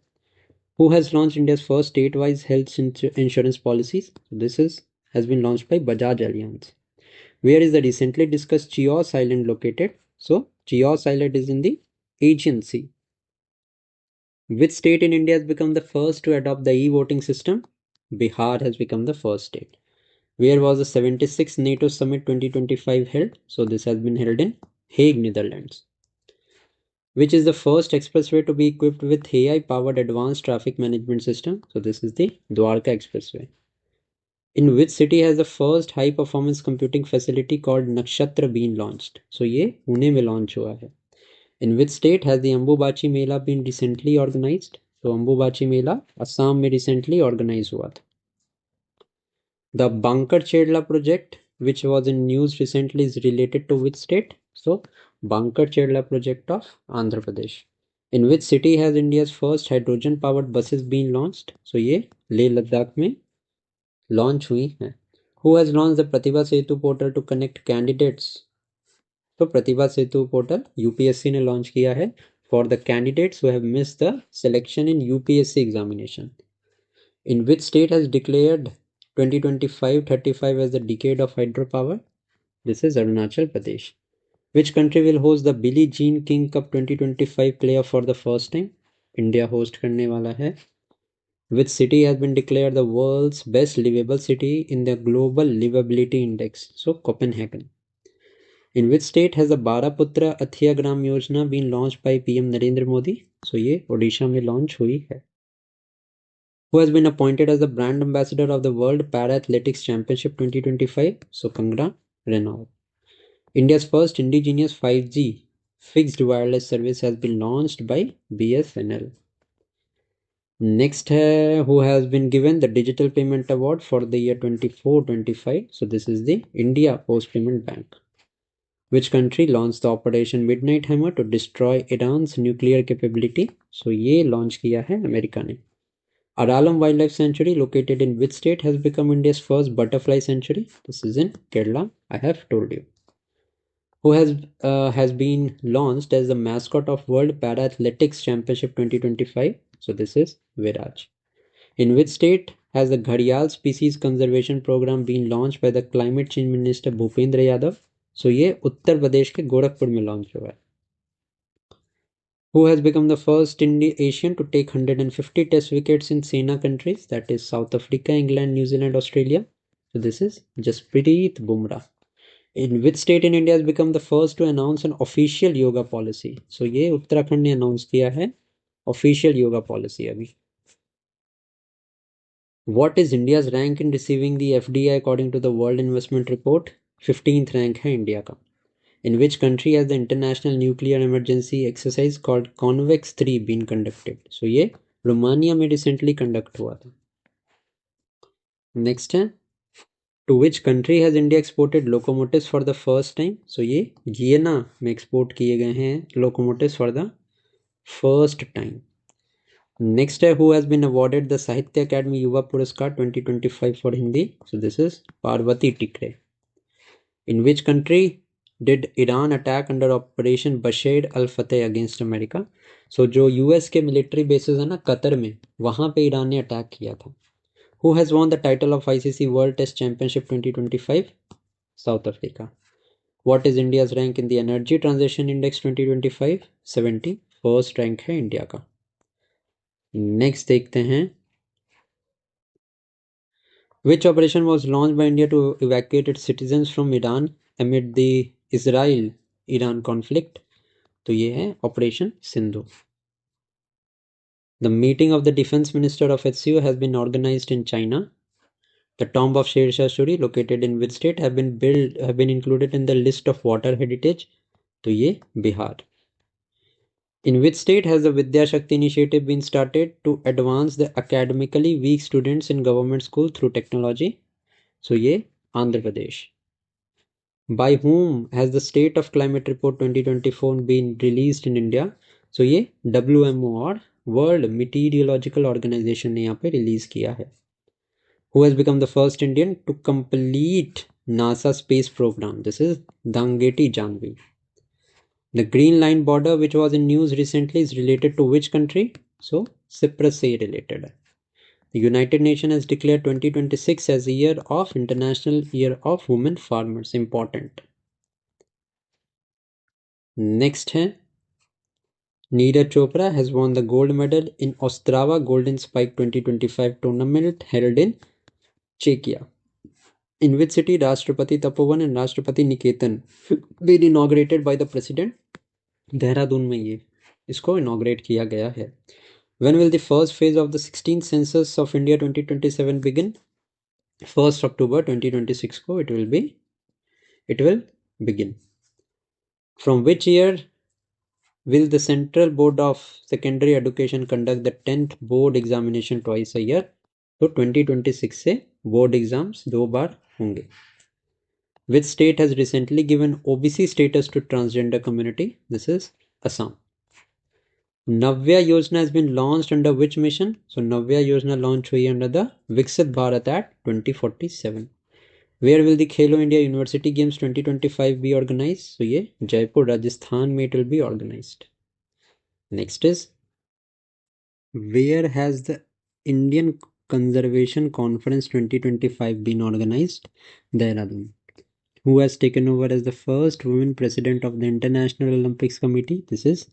Who has launched India's first state-wise health insurance policies? This has been launched by Bajaj Allianz. Where is the recently discussed Chios Island located? So Chios Island is in the Aegean Sea. Which state in India has become the first to adopt the e-voting system? Bihar has become the first state. Where was the 76th NATO Summit 2025 held? So this has been held in Hague, Netherlands. Which is the first expressway to be equipped with AI-powered advanced traffic management system? So this is the Dwarka Expressway. In which city has the first high-performance computing facility called Nakshatra been launched? So ये पुणे में launch हुआ है। In which state has the Ambubachi Mela been recently organized? So Ambubachi Mela Assam में recently organized हुआ था। The Bankar Chedla project, which was in news recently, is related to which state? So Bankar Chedla project of Andhra Pradesh. In which city has India's first hydrogen powered buses been launched? So ये लेह लद्दाख में launch हुई है। Who has launched the Pratibha Setu portal to connect candidates? तो प्रतिभा सेतु portal UPSC ने launch किया है for the candidates who have missed the selection in UPSC examination. In which state has declared 2025-35 as the decade of hydropower? This is Arunachal Pradesh. Which country will host the Billie Jean King Cup 2025 playoff for the first time? India host करने वाला है। Which city has been declared the world's best livable city in the Global Livability Index? So Copenhagen. In which state has the Baraputra Athiyagram Yojana been launched by PM Narendra Modi? So ये ओडिशा में launch हुई है. Who has been appointed as the brand ambassador of the World Para Athletics Championship 2025? So Kangana Ranaut. India's first indigenous 5G fixed wireless service has been launched by BSNL. Next, who has been given the Digital Payment Award for the year 24-25? So this is the India Post Payment Bank. Which country launched the Operation Midnight Hammer to destroy Iran's nuclear capability? So ये launch किया है America ने. Aralam Wildlife Sanctuary, located in which state, has become India's first butterfly sanctuary? This is in Kerala, I have told you. Who has been launched as the mascot of World Para Athletics Championship 2025? So this is Viraj. In which state has the Gharial Species Conservation Program been launched by the Climate Change Minister Bhupendra Yadav? So ये उत्तर प्रदेश के गोरखपुर में launch हुआ है. Who has become the first Asian to take 150 test wickets in SENA countries? That is South Africa, England, New Zealand, Australia. So this is Jasprit Bumrah. In which state in India has become the first to announce an official yoga policy? So ये उत्तराखंड ने announce किया है official yoga policy अभी. What is India's rank in receiving the FDI according to the World Investment Report? 15th rank है India का. In which country has the international nuclear emergency exercise called Convex 3 been conducted? So ये Romania में recently conduct हुआ था. Next है, to which country has India exported locomotives for the first time? So ये Guyana में export किए गए हैं locomotives for the first time. Next है, who has been awarded the Sahitya Academy Yuva Puraskar 2025 for Hindi? So this is Parvati Tikre. In which country did Iran attack under Operation Bashar al-Fateh against America? So जो US के military bases है ना Qatar में, वहाँ पे Iran ने attack किया था. Who has won the title of ICC World Test Championship 2025? South Africa. What is India's rank in the Energy Transition Index 2025? 70. First rank है इंडिया का. Next देखते हैं. Which operation was launched by India to evacuate its citizens from Iran amid the Israel-Iran conflict? तो ये है Operation Sindhu. The meeting of the defense minister of HCO has been organized in China. The tomb of Sher Shah Suri, located in which state, have been included in the list of water heritage? तो ये Bihar. In which state has the Vidya Shakti initiative been started to advance the academically weak students in government school through technology? So ये Andhra Pradesh. By whom has the State of Climate Report 2024 been released in India? So ये WMO और World Meteorological Organization ने यहाँ पे release किया है. Who has become the first Indian to complete NASA space program? This is Dangeti Janvi. The Green Line border, which was in news recently, is related to which country? So Cyprus से related. The United Nations has declared 2026 as a year of International Year of Women Farmers. Important. Next है, Neeraj Chopra has won the gold medal in Ostrava Golden Spike 2025 tournament held in Czechia. In which city Rashtrapati Tapovan and Rashtrapati Niketan been inaugurated by the president? Dehradun में ये इसको inaugurate किया गया है. When will the first phase of the 16th census of India 2027 begin? 1st October 2026 को it will begin. From which year will the Central Board of Secondary Education conduct the 10th board examination twice a year? तो 2026 से board exams 2 बार होंगे. Which state has recently given OBC status to transgender community? This is Assam. Navya Yojana has been launched under which mission? So Navya Yojana launched हुई under the Viksit Bharat Act 2047. Where will the Khelo India University Games 2025 be organized? So ये Jaipur, Rajasthan में it will be organized. Next is, where has the Indian Conservation Conference 2025 been organized? Dehradun. Who has taken over as the first woman president of the International Olympics Committee? This is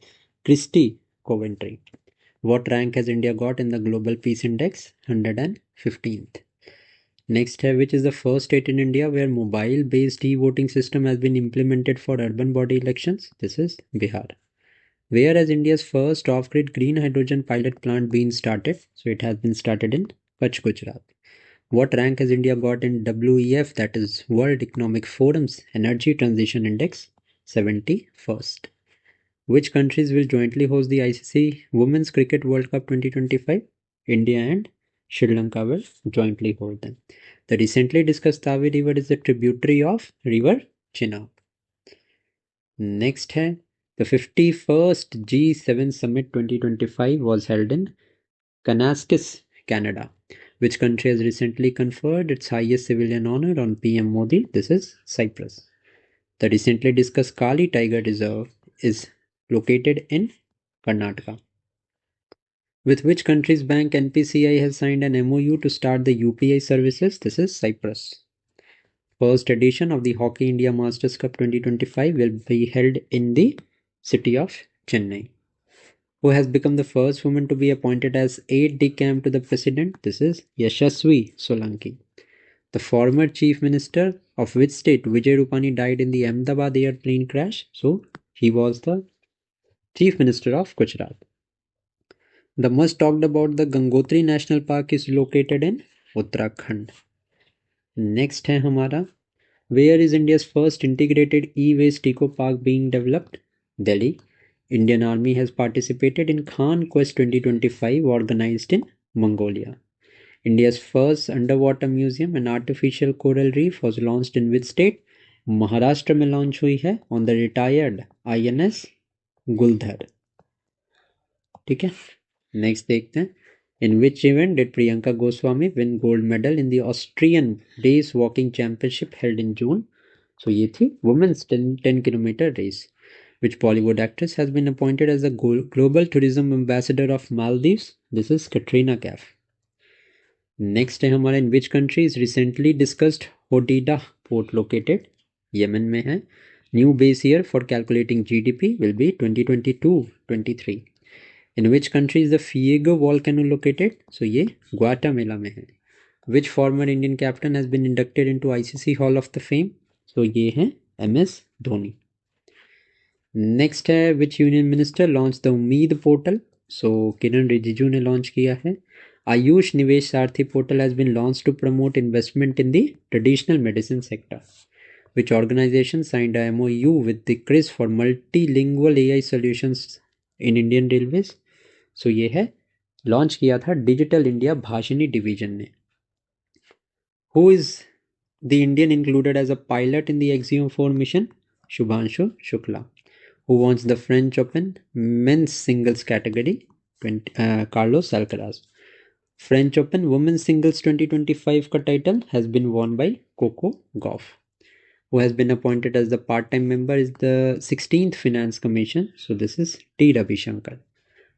Christy Coventry. What rank has India got in the Global Peace Index? 115th. Next है, which is the first state in India where mobile based e-voting system has been implemented for urban body elections? This is Bihar. Where has India's first off-grid green hydrogen pilot plant been started? So it has been started in Kutch, Gujarat. What rank has India got in WEF, that is World Economic Forum's Energy Transition Index? 71st. Which countries will jointly host the ICC Women's Cricket World Cup 2025? India and Sri Lanka will jointly hold them. The recently discussed Tavi River is a tributary of River Chenab. Next है, the 51st G7 Summit 2025 was held in Kananaskis, Canada. Which country has recently conferred its highest civilian honor on PM Modi? This is Cyprus. The recently discussed Kali Tiger Reserve is located in Karnataka. With which country's bank NPCI has signed an MOU to start the UPI services? This is Cyprus. First edition of the Hockey India Masters Cup 2025 will be held in the city of Chennai. Who has become the first woman to be appointed as aide-de-camp to the president? This is Yashasvi Solanki. The former chief minister of which state, Vijay Rupani, died in the Ahmedabad airplane crash? So he was the chief minister of Gujarat. The much talked about the Gangotri National Park is located in Uttarakhand. Next है हमारा, where is India's first integrated e-waste eco park being developed? Delhi. Indian Army has participated in Khan Quest 2025 organized in Mongolia. India's first underwater museum and artificial coral reef was launched in which state? Maharashtra में launch हुई है on the retired INS Guldhar. ठीक है, next देखते हैं. In which event did Priyanka Goswami win gold medal in the Austrian Race Walking Championship held in June? So ये थी women's 10 kilometer race. Which Bollywood actress has been appointed as the Global Tourism Ambassador of Maldives? This is Katrina Kaif. Next है हमारा, in which country is recently discussed Hodeidah port located? Yemen में है. New base year for calculating GDP will be 2022-23. In which country is the Fuego volcano located? So ये Guatemala में है. Which former Indian captain has been inducted into ICC Hall of the Fame? So ये है MS Dhoni. Next है, which union minister launched the Umeed portal? So Kiran Rijiju ने launch किया है. Ayush Nivesh Sarthi portal has been launched to promote investment in the traditional medicine sector. Which organization signed a MOU with the CRIS for multilingual AI solutions in Indian Railways? So ये है, launch किया था digital India Bhashini division ने. Who is the Indian included as a pilot in the Axiom 4 mission? Shubhanshu Shukla. Who won the French Open men's singles category? Carlos Alcaraz. French Open women's singles 2025 का title has been won by Coco Gauff. Who has been appointed as the part-time member is the 16th Finance Commission. So this is T. Ravishankar.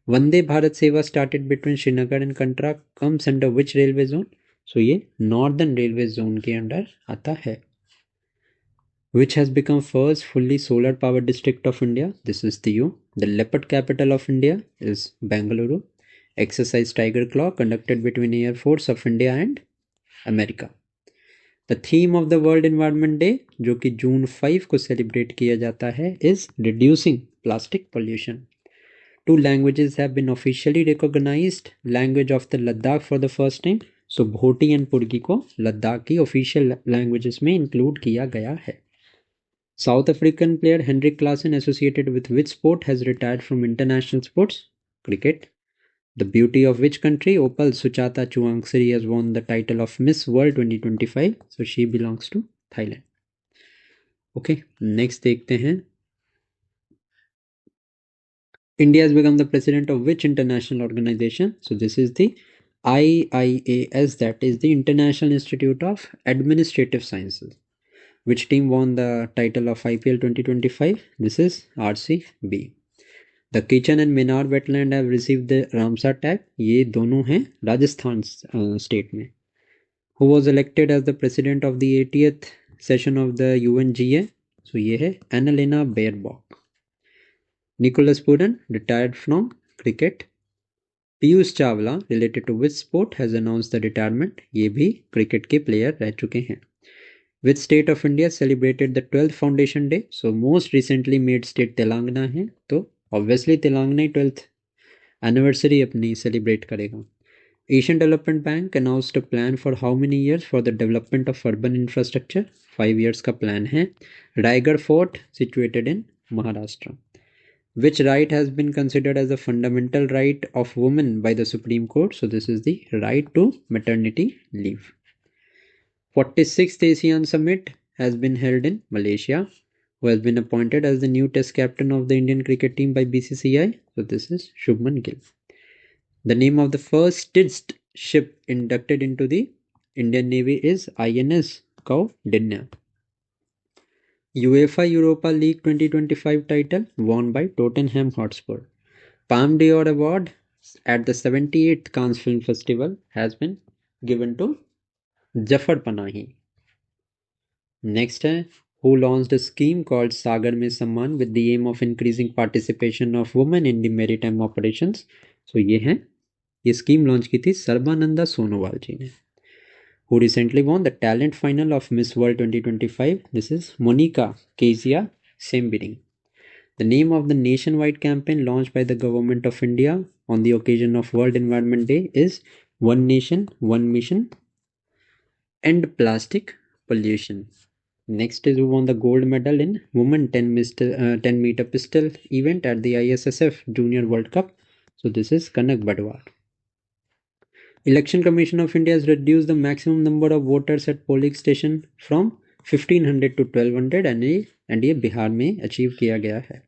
Vande Bharat Seva started between Srinagar and Kantra comes under which railway zone? So ये Northern Railway Zone के under आता है. Which has become first fully solar power district of India? This is Diu. The leopard capital of India is Bengaluru. Exercise Tiger Claw conducted between Air Force of India and America. The theme of the World Environment Day, जो कि June 5 को celebrate किया जाता है, is reducing plastic pollution. Two languages have been officially recognized language of the Ladakh for the first time. So Bhoti and Purgi को लद्दाख की official languages में include किया गया है. South African player Henrik Klaasen associated with which sport has retired from international sports? Cricket. The beauty of which country? Opal Suchata Chuangsiri has won the title of Miss World 2025. So she belongs to Thailand. Okay, next देखते हैं. India has become the president of which international organization? So this is the IIAS, that is the International Institute of Administrative Sciences. Which team won the title of IPL 2025? This is RCB. The Kitchen and Minar wetland have received the Ramsar tag. ये दोनों हैं Rajasthan state में. Who was elected as the president of the 80th session of the UNGA? So ये है Annalena Baerbock. Nicholas Puran retired from cricket. Piyush Chawla related to which sport has announce the retirement, ये भी cricket के player रह चुके हैं। Which state of India celebrated the 12th foundation day, so most recently made state Telangana है, तो obviously Telangana ही 12th anniversary अपनी celebrate करेगा। Asian Development Bank announced a plan for how many years for the development of urban infrastructure? 5 years का plan है। Raigarh Fort situated in Maharashtra. Which right has been considered as a fundamental right of women by the Supreme Court? So this is the right to maternity leave. 46th ASEAN Summit has been held in Malaysia. Who has been appointed as the new test captain of the Indian cricket team by BCCI? So this is Shubman Gill. The name of the first ship inducted into the Indian Navy is INS Kaundinya. UEFA Europa League 2025 title won by Tottenham Hotspur. Palme d'Or Award at the 78th Cannes Film Festival has been given to Jafar Panahi. Next है, who launched a scheme called Sagar Mein Samman with the aim of increasing participation of women in the maritime operations. So ये scheme launch की थी सर्बानंदा सोनोवाल जी ने। Who recently won the talent final of Miss World 2025? This is Monica Kezia Sembiring. The name of the nationwide campaign launched by the Government of India on the occasion of World Environment Day is One Nation, One Mission, End Plastic Pollution. Next is who won the gold medal in Women 10 meter pistol event at the ISSF Junior World Cup. So this is Kanak Badwar. Election Commission of India has reduced the maximum number of voters at polling station from 1500 to 1200 and ये बिहार में achieve किया गया है।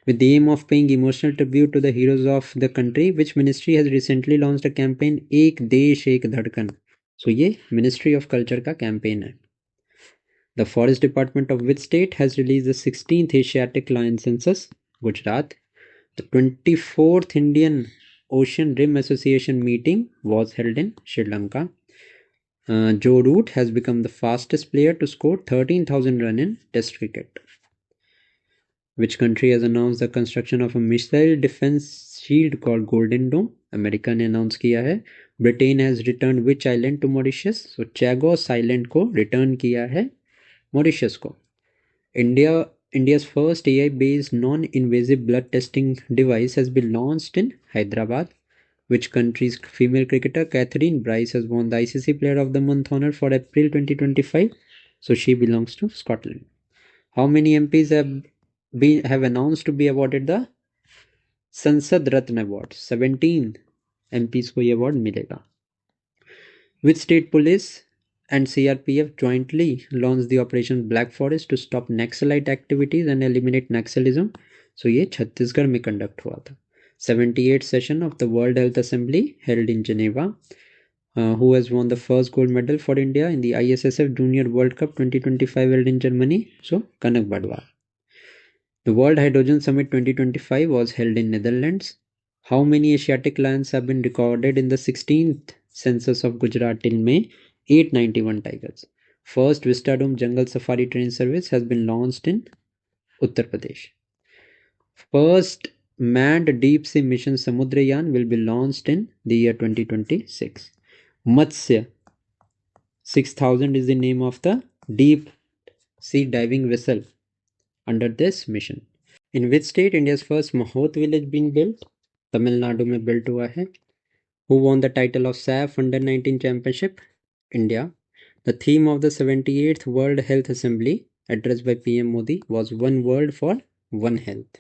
With the aim of paying emotional tribute to the heroes of the country, which ministry has recently launched a campaign एक देश एक धड़कन? So ये Ministry of Culture का campaign है। The Forest Department of which state has released the 16th Asiatic Lion Census? Gujarat. The 24th Indian Ocean Rim Association meeting was held in Sri Lanka. Joe Root has become the fastest player to score 13,000 runs in Test cricket. Which country has announced the construction of a missile defense shield called Golden Dome? America ने announce किया है। Britain has returned which island to Mauritius? So Chagos Island को return किया है Mauritius को। India's first AI-based non-invasive blood testing device has been launched in Hyderabad. Which country's female cricketer Catherine Bryce has won the ICC Player of the Month honor for April 2025? So she belongs to Scotland. How many MPs have announced to be awarded the Sansad Ratna Award? 17 MPs को ये award मिलेगा. Which state police and CRPF jointly launched the Operation Black Forest to stop Naxalite activities and eliminate Naxalism? So ये छत्तीसगढ़ में conduct हुआ था. 78th session of the World Health Assembly held in Geneva. Who has won the first gold medal for India in the ISSF Junior World Cup 2025 held in Germany? So Kanak Badwar. The World Hydrogen Summit 2025 was held in Netherlands. How many Asiatic lions have been recorded in the 16th census of Gujarat till May? 891 tigers. First Vistadome Jungle Safari train service has been launched in Uttar Pradesh. First manned deep sea mission Samudrayan will be launched in the year 2026. Matsya 6000 is the name of the deep sea diving vessel under this mission. In which state India's first Mahot village been built? Tamil Nadu में built हुआ है. Who won the title of SAF Under 19 Championship? India. The theme of the 78th World Health Assembly addressed by PM Modi was One World for One Health.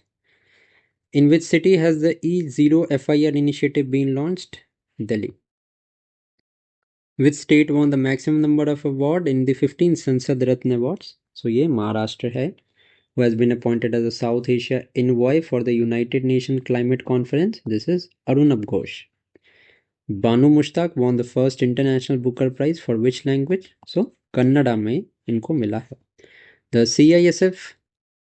In which city has the E0 FIR initiative been launched? Delhi. Which state won the maximum number of awards in the 15th Sansad Ratna Awards? So ये महाराष्ट्र है. Who has been appointed as a South Asia envoy for the United Nations Climate Conference? This is Arunabh Ghosh. Banu Mushtaq won the first International Booker Prize for which language? So Kannada में इनको मिला है. The CISF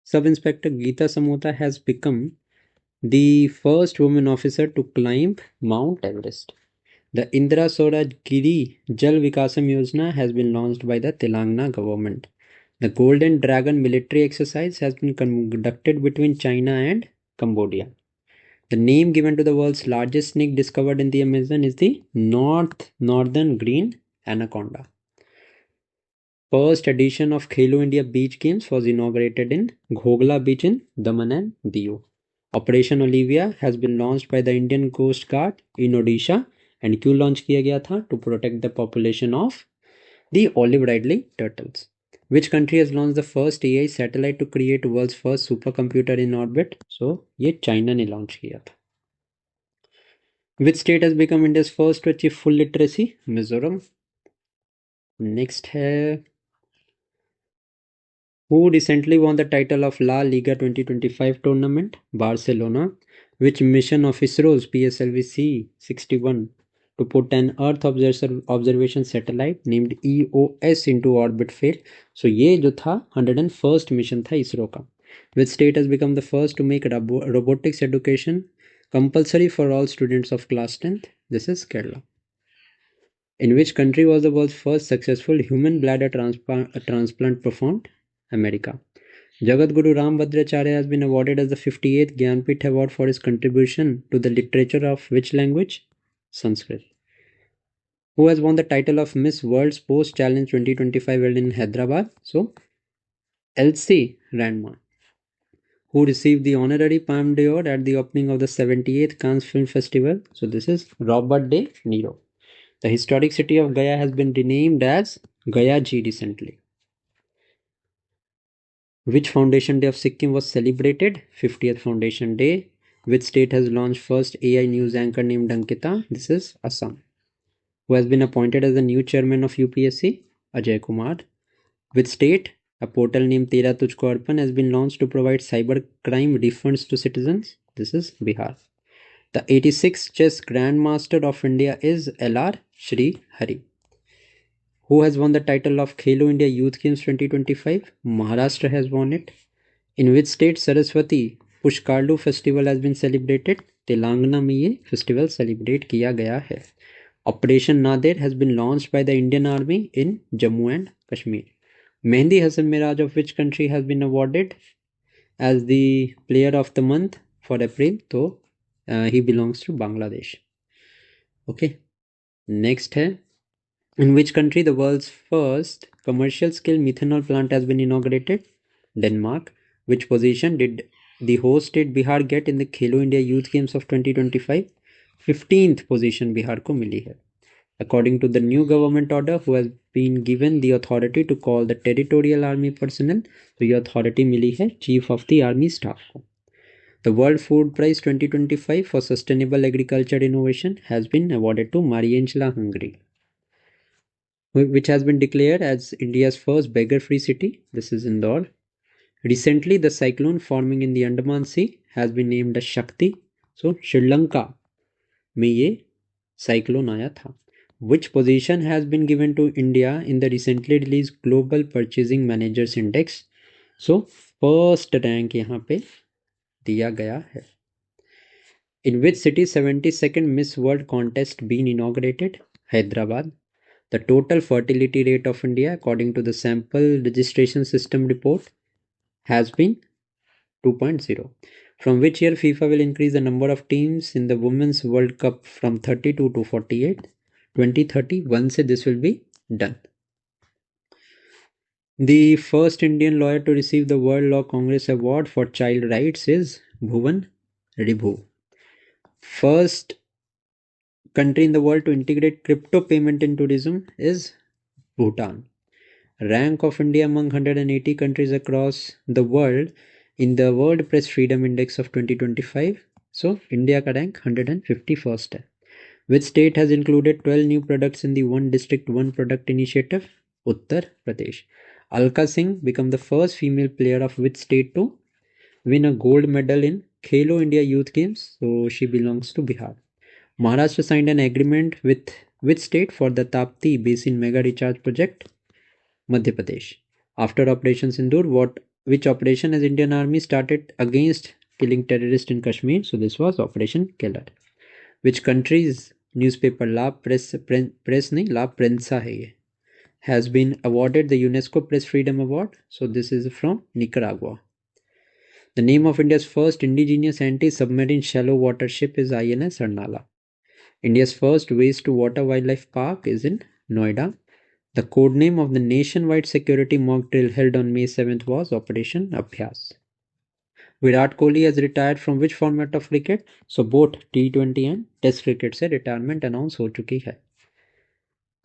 Sub-Inspector Geeta Samota has become the first woman officer to climb Mount Everest. The Indira Swaraj Giri Jal Vikasam Yojana has been launched by the Telangana government. The Golden Dragon military exercise has been conducted between China and Cambodia. The name given to the world's largest snake discovered in the Amazon is the northern green anaconda. First edition of Khelo India Beach Games was inaugurated in Ghogla Beach in Daman and Diu. Operation Olivia has been launched by the Indian Coast Guard in Odisha. And क्यों launch किया गया था? To protect the population of the olive ridley turtles. Which country has launched the first AI satellite to create world's first supercomputer in orbit? So ये China ने launch किया था. Which state has become India's first to achieve full literacy? Mizoram. Next है who recently won the title of La Liga 2025 tournament? Barcelona. Which mission of ISRO's PSLV C-61 to put an Earth observation satellite named EOS into orbit failed? So ये जो था 101st mission था ISRO का. Which state has become the first to make robotics education compulsory for all students of class 10th? This is Kerala. In which country was the world's first successful human bladder transplant performed? America. Jagat Guru Ram Bhadracharya has been awarded as the 58th Gyanpith Award for his contribution to the literature of which language? Sanskrit. Who has won the title of Miss World Sports Challenge 2025 held in Hyderabad? So, Elsie Randma. Who received the honorary Palme d'Or at the opening of the 78th Cannes Film Festival? So, this is Robert De Niro. The historic city of Gaya has been renamed as Gaya Ji recently. Which Foundation Day of Sikkim was celebrated? 50th Foundation Day. Which state has launched first AI news anchor named Ankita? This is Assam. Who has been appointed as the new chairman of UPSC? Ajay Kumar. Which state? A portal named Tera Tujhko Arpan has been launched to provide cyber crime refunds to citizens. This is Bihar. The 86th Chess Grandmaster of India is LR Shri Hari. Who has won the title of Khelo India Youth Games 2025? Maharashtra has won it. In which state Saraswati Pushkarlu festival has been celebrated? Telangana में ये festival celebrate किया गया है. Operation Nadir has been launched by the Indian Army in Jammu and Kashmir. Mehndi Hasan Miraj of which country has been awarded as the Player of the Month for April? So he belongs to Bangladesh. Okay. Next है. In which country the world's first commercial scale methanol plant has been inaugurated? Denmark. Which position did the host state Bihar get in the Khelo India Youth Games of 2025? 15th position Bihar को मिली है. According to the new government order, who has been given the authority to call the territorial army personnel, तो ये authority मिली है Chief of the Army Staff को. The World Food Prize 2025 for Sustainable Agriculture Innovation has been awarded to Marienchla, Hungary, which has been declared as India's first beggar-free city. This is Indore. Recently, the cyclone forming in the Andaman Sea has been named as Shakti. So, Sri Lanka में ये cyclone आया था. Which position has been given to India in the recently released Global Purchasing Managers Index? So, first rank यहाँ पे दिया गया है. In which city 72nd Miss World contest been inaugurated? Hyderabad. The total fertility rate of India, according to the sample registration system report, has been 2.0. From which year FIFA will increase the number of teams in the Women's World Cup from 32 to 48? 2031 से this will be done. The first Indian lawyer to receive the World Law Congress Award for Child Rights is Bhuvan Ribhu. First country in the world to integrate crypto payment in tourism is Bhutan. Rank of India among 180 countries across the world in the World Press Freedom Index of 2025. So, India का rank 151st है. Which state has included 12 new products in the One District One Product initiative? Uttar Pradesh. Alka Singh became the first female player of which state to win a gold medal in Khelo India Youth Games? So, she belongs to Bihar. Maharashtra signed an agreement with which state for the Tapti Basin Mega Recharge Project? Madhya Pradesh. After Operation Sindoor, which operation has Indian Army started against killing terrorists in Kashmir? So this was Operation Killer. Which country's newspaper La Presse नहीं La Prensa है ये, has been awarded the UNESCO Press Freedom Award? So this is from Nicaragua. The name of India's first indigenous anti-submarine shallow water ship is INS Arnala. India's first waste-to-water wildlife park is in Noida. The code name of the nationwide security mock drill held on May 7th was Operation Abhyas. Virat Kohli has retired from which format of cricket? So both T20 and Test cricket से retirement announce हो चुकी है.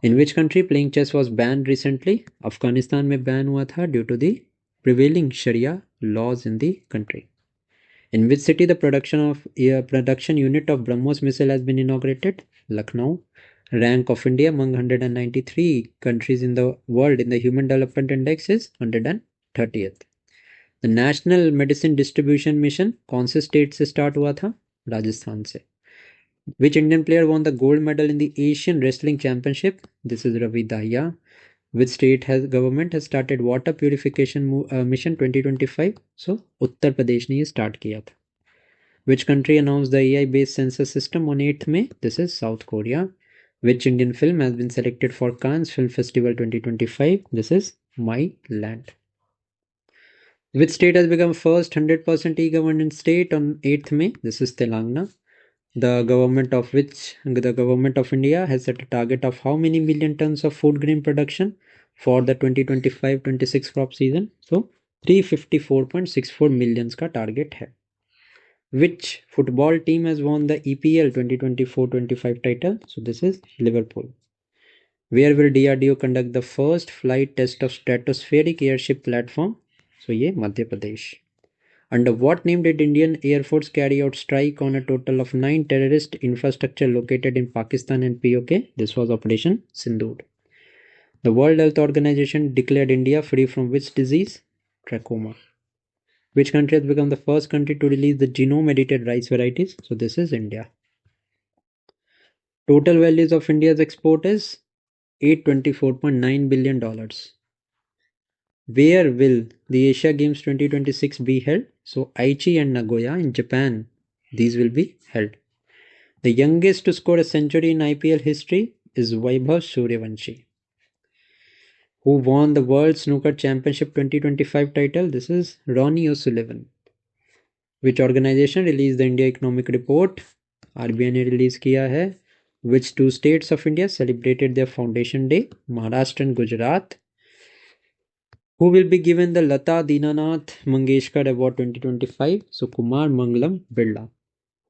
In which country playing chess was banned recently? Afghanistan में ban हुआ था due to the prevailing Sharia laws in the country. In which city the production unit of BrahMos missile has been inaugurated? Lucknow. Rank of India among 193 countries in the world in the Human Development Index is 130th. The National Medicine Distribution Mission कौन से state से start हुआ था? राजस्थान से. Which Indian player won the gold medal in the Asian Wrestling Championship? This is Ravi Dahiya. Which state government has started water purification mission 2025? So Uttar Pradesh ने ये start किया था. Which country announced the AI based sensor system on 8th May? This is South Korea. Which Indian film has been selected for Cannes Film Festival 2025? This is My Land. Which state has become first 100% e-government state on 8th May? This is Telangana. The government of India has set a target of how many million tons of food grain production for the 2025-26 crop season? So 354.64 millions का target है. Which football team has won the EPL 2024-25 title? So this is Liverpool. Where will DRDO conduct the first flight test of stratospheric airship platform? So ये Madhya Pradesh. Under what name did Indian Air Force carry out strike on a total of 9 terrorist infrastructure located in Pakistan and POK? This was Operation Sindoor. The World Health Organization declared India free from which disease? Trachoma. Which country has become the first country to release the genome edited rice varieties? So this is India. Total values of India's export is $824.9 billion. Where will the Asia Games 2026 be held? So Aichi and Nagoya in Japan. These will be held. The youngest to score a century in IPL history is Vaibhav Suryavanshi. Who won the World Snooker Championship 2025 title? This is Ronnie O'Sullivan. Which organization released the India Economic Report? RBI ने release किया है. Which two states of India celebrated their foundation day? Maharashtra and Gujarat. Who will be given the Lata Dinanath Mangeshkar Award 2025? So Kumar Mangalam Birla.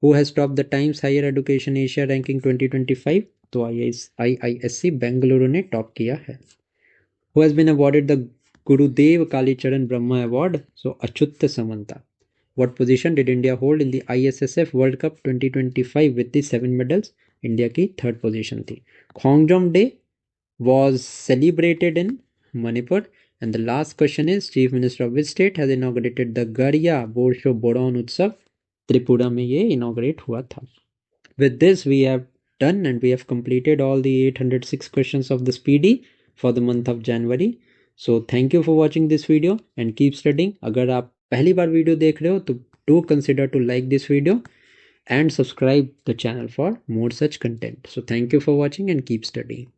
Who has topped the Times Higher Education Asia Ranking 2025? तो IISc Bengaluru ने top किया है. Who has been awarded the Gurudev Kalicharan Brahma Award? So Achyut Samanta. What position did India hold in the ISSF World Cup 2025 with the 7 medals? India की third position थी. Khongjom Day was celebrated in Manipur. And the last question is, Chief Minister of which state has inaugurated the Garya Borsho Boron Utsav? Tripura में ये inaugurate हुआ था. With this we have done and we have completed all the 806 questions of the Speedy for the month of January. So thank you for watching this video and keep studying. अगर आप पहली बार video देख रहे हो तो do consider to like this video and subscribe the channel for more such content. So thank you for watching and keep studying.